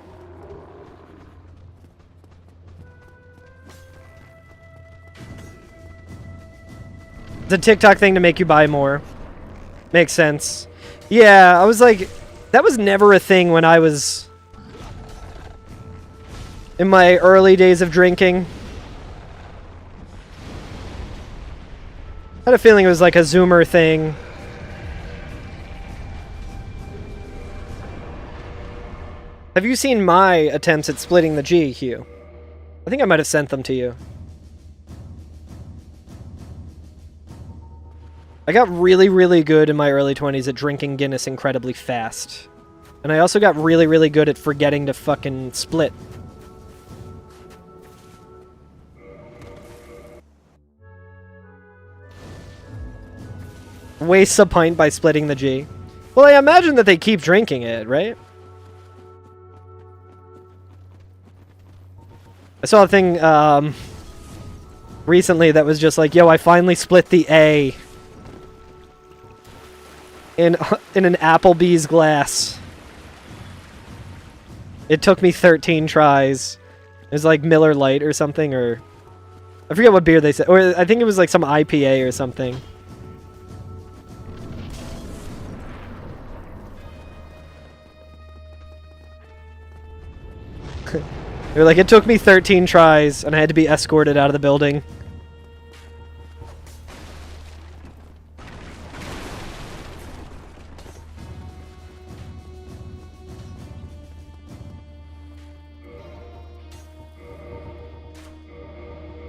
It's a TikTok thing to make you buy more. Makes sense. Yeah, I was like, that was never a thing when I was in my early days of drinking. I had a feeling it was like a Zoomer thing. Have you seen my attempts at splitting the G, Hugh? I think I might have sent them to you. I got really, really good in my early 20s at drinking Guinness incredibly fast. And I also got really, really good at forgetting to fucking split. Wastes a pint by splitting the G. Well, I imagine that they keep drinking it, right? I saw a thing recently that was just like, yo, I finally split the A in an Applebee's glass. It took me 13 tries. It was like Miller Lite or something, or I forget what beer they said, or I think it was like some IPA or something. They were like, it took me 13 tries, and I had to be escorted out of the building.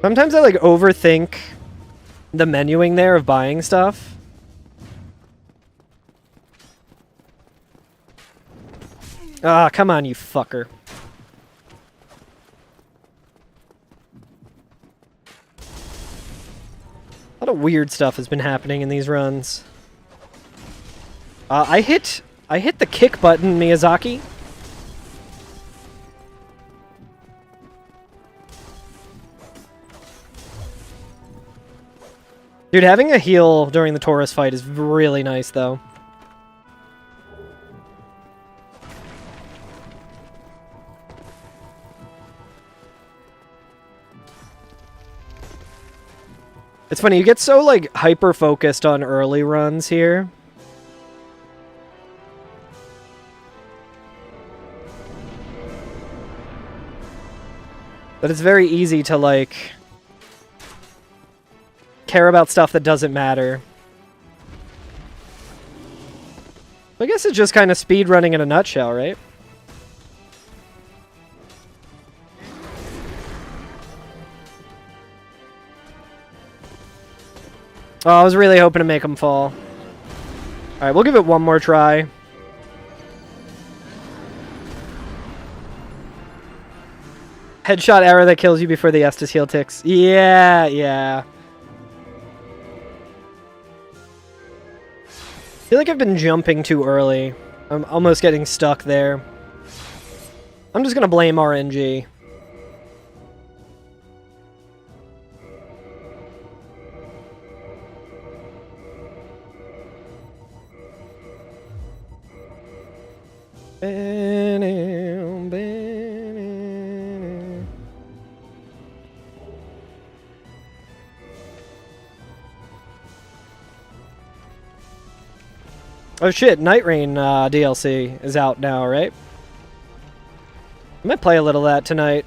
Sometimes I, like, overthink the menuing there of buying stuff. Ah, come on, you fucker. A lot of weird stuff has been happening in these runs. I hit the kick button, Miyazaki. Dude, having a heal during the Taurus fight is really nice, though. It's funny, you get so, like, hyper-focused on early runs here. But it's very easy to, like, care about stuff that doesn't matter. I guess it's just kind of speedrunning in a nutshell, right? Oh, I was really hoping to make him fall. Alright, we'll give it one more try. Headshot arrow that kills you before the Estus heal ticks. Yeah, yeah. I feel like I've been jumping too early. I'm almost getting stuck there. I'm just gonna blame RNG. Oh shit, Night Rain DLC is out now, right? I might play a little of that tonight.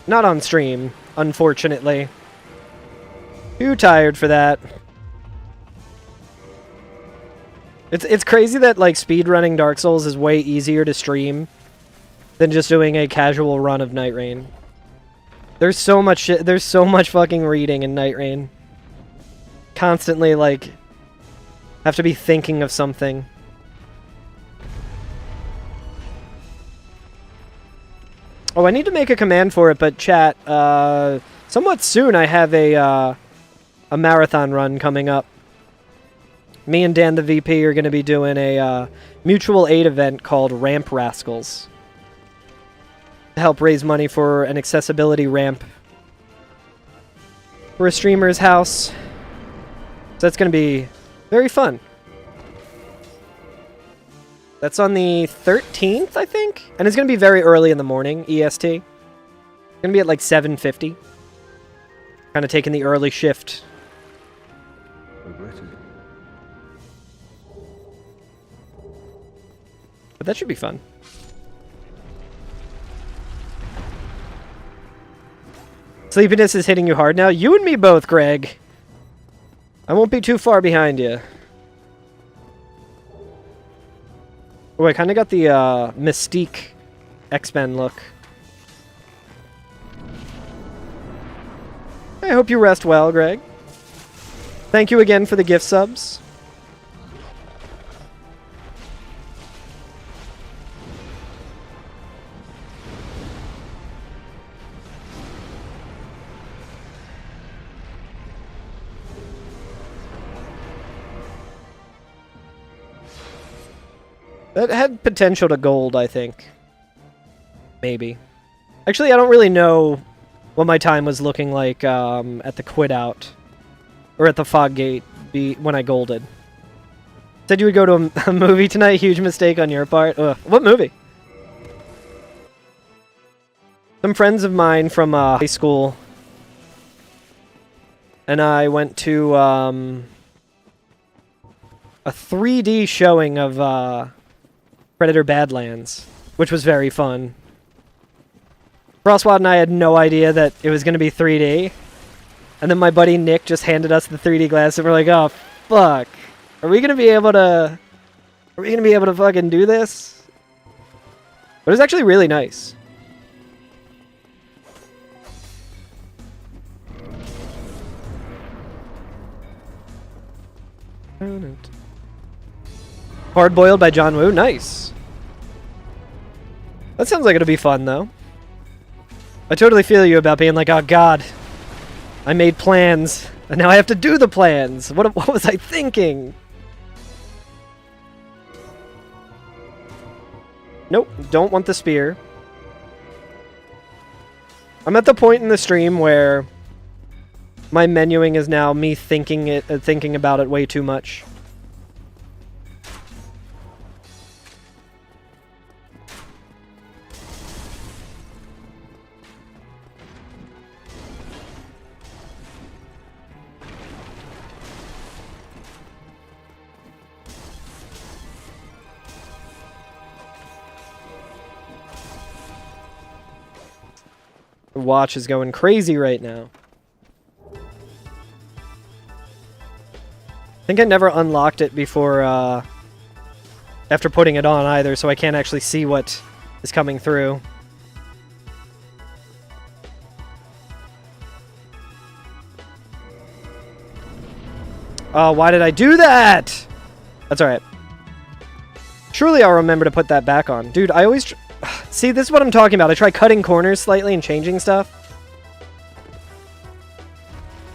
Not on stream, unfortunately. Too tired for that. It's crazy that, like, speedrunning Dark Souls is way easier to stream than just doing a casual run of Night Rain. There's so much shit, there's so much fucking reading in Night Rain. Constantly, like, have to be thinking of something. Oh, I need to make a command for it, but chat, somewhat soon I have a marathon run coming up. Me and Dan the VP are going to be doing a mutual aid event called Ramp Rascals to help raise money for an accessibility ramp for a streamer's house. So that's going to be very fun. That's on the 13th, I think? And it's going to be very early in the morning, EST. It's going to be at like 7:50. Kind of taking the early shift. Regretted. But that should be fun. Sleepiness is hitting you hard now? You and me both, Greg. I won't be too far behind you. Oh, I kind of got the Mystique X-Men look. Hey, I hope you rest well, Greg. Thank you again for the gift subs. That had potential to gold, I think. Maybe. Actually, I don't really know what my time was looking like at the quit out. Or at the fog gate when I golded. Said you would go to a movie tonight. Huge mistake on your part. Ugh. What movie? Some friends of mine from high school and I went to a 3D showing of Predator Badlands, which was very fun. Frostwad and I had no idea that it was going to be 3D. And then my buddy Nick just handed us the 3D glass and we're like, oh, fuck. Are we going to be able to fucking do this? But it was actually really nice. Hard Boiled by John Woo. Nice. That sounds like it'll be fun, though. I totally feel you about being like, oh, God. I made plans, and now I have to do the plans. What was I thinking? Nope, don't want the spear. I'm at the point in the stream where my menuing is now me thinking about it way too much. The watch is going crazy right now. I think I never unlocked it before, after putting it on either, so I can't actually see what is coming through. Oh, why did I do that? That's alright. Surely I'll remember to put that back on. Dude, I always... See, this is what I'm talking about. I try cutting corners slightly and changing stuff.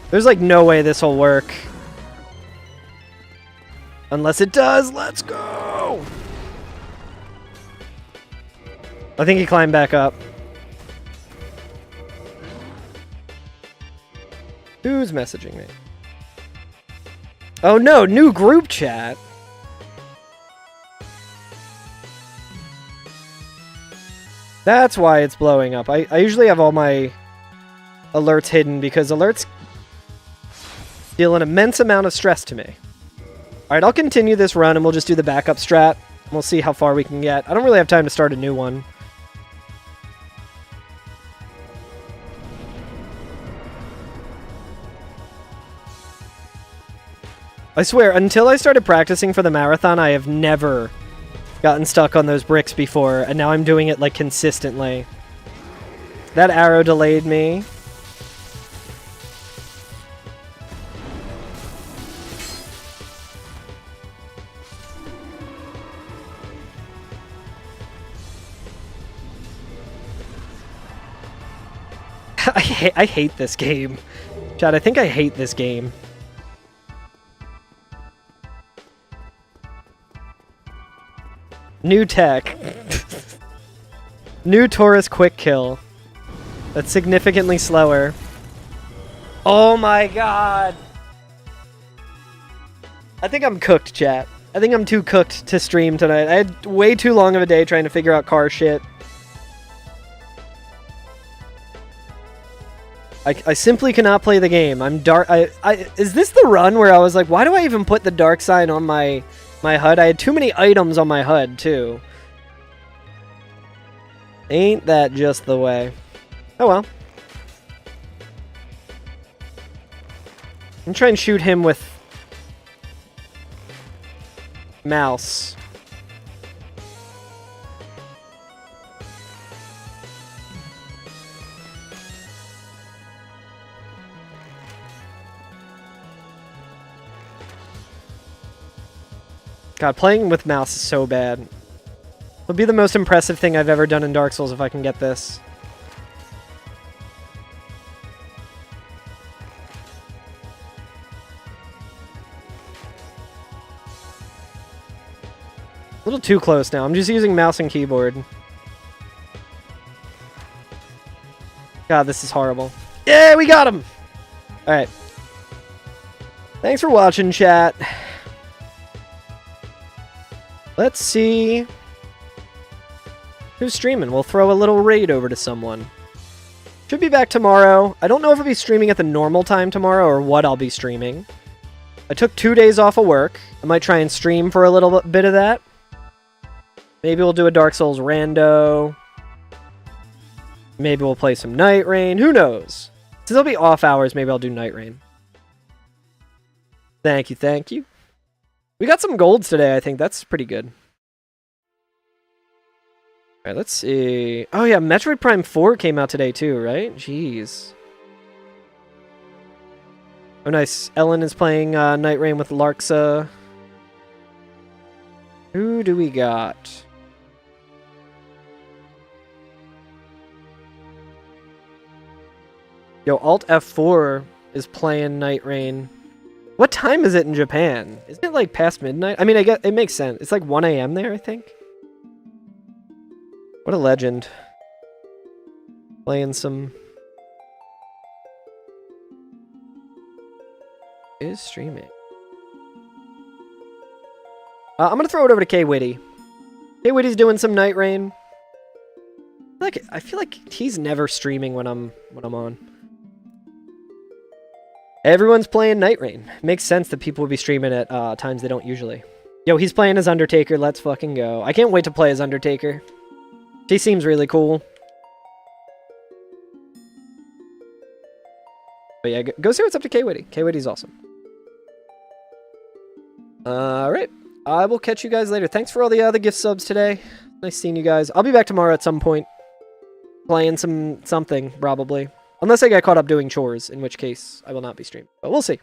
There's like no way this will work. Unless it does. Let's go! I think he climbed back up. Who's messaging me? Oh no, new group chat. That's why it's blowing up. I usually have all my alerts hidden because alerts deal an immense amount of stress to me. Alright, I'll continue this run and we'll just do the backup strat. We'll see how far we can get. I don't really have time to start a new one. I swear, until I started practicing for the marathon, I have never gotten stuck on those bricks before, and now I'm doing it, like, consistently. That arrow delayed me. I hate this game. Chad, I think I hate this game. New tech. New Taurus quick kill. That's significantly slower. Oh my god. I think I'm cooked, chat. I think I'm too cooked to stream tonight. I had way too long of a day trying to figure out car shit. I simply cannot play the game. I'm dark. Is this the run where I was like, why do I even put the dark sign on my HUD? I had too many items on my HUD, too. Ain't that just the way? Oh well. I'm trying to shoot him with mouse. God, playing with mouse is so bad. It'll be the most impressive thing I've ever done in Dark Souls if I can get this. A little too close now. I'm just using mouse and keyboard. God, this is horrible. Yeah, we got him! Alright. Thanks for watching, chat. Let's see who's streaming. We'll throw a little raid over to someone. Should be back tomorrow. I don't know if I'll be streaming at the normal time tomorrow or what I'll be streaming. I took 2 days off of work. I might try and stream for a little bit of that. Maybe we'll do a Dark Souls rando. Maybe we'll play some Night Rain. Who knows? Since it'll be off hours, maybe I'll do Night Rain. Thank you, thank you. We got some golds today, I think. That's pretty good. Alright, let's see. Oh yeah, Metroid Prime 4 came out today too, right? Jeez. Oh nice. Ellen is playing Night Rain with Larksa. Who do we got? Yo, Alt F4 is playing Night Rain. What time is it in Japan? Isn't it like past midnight? I mean, I guess it makes sense. It's like 1 a.m. there, I think. What a legend. Playing some... Is streaming. I'm gonna throw it over to K-Witty. K-Witty's doing some Night Rain. I feel like he's never streaming when I'm on. Everyone's playing Night Rain. Makes sense that people would be streaming at times they don't usually. Yo, he's playing as Undertaker. Let's fucking go. I can't wait to play as Undertaker. He seems really cool. But yeah, go see what's up to K-Witty. K-Witty's awesome. Alright. I will catch you guys later. Thanks for all the other gift subs today. Nice seeing you guys. I'll be back tomorrow at some point. Playing something, probably. Unless I get caught up doing chores, in which case I will not be streaming. But we'll see.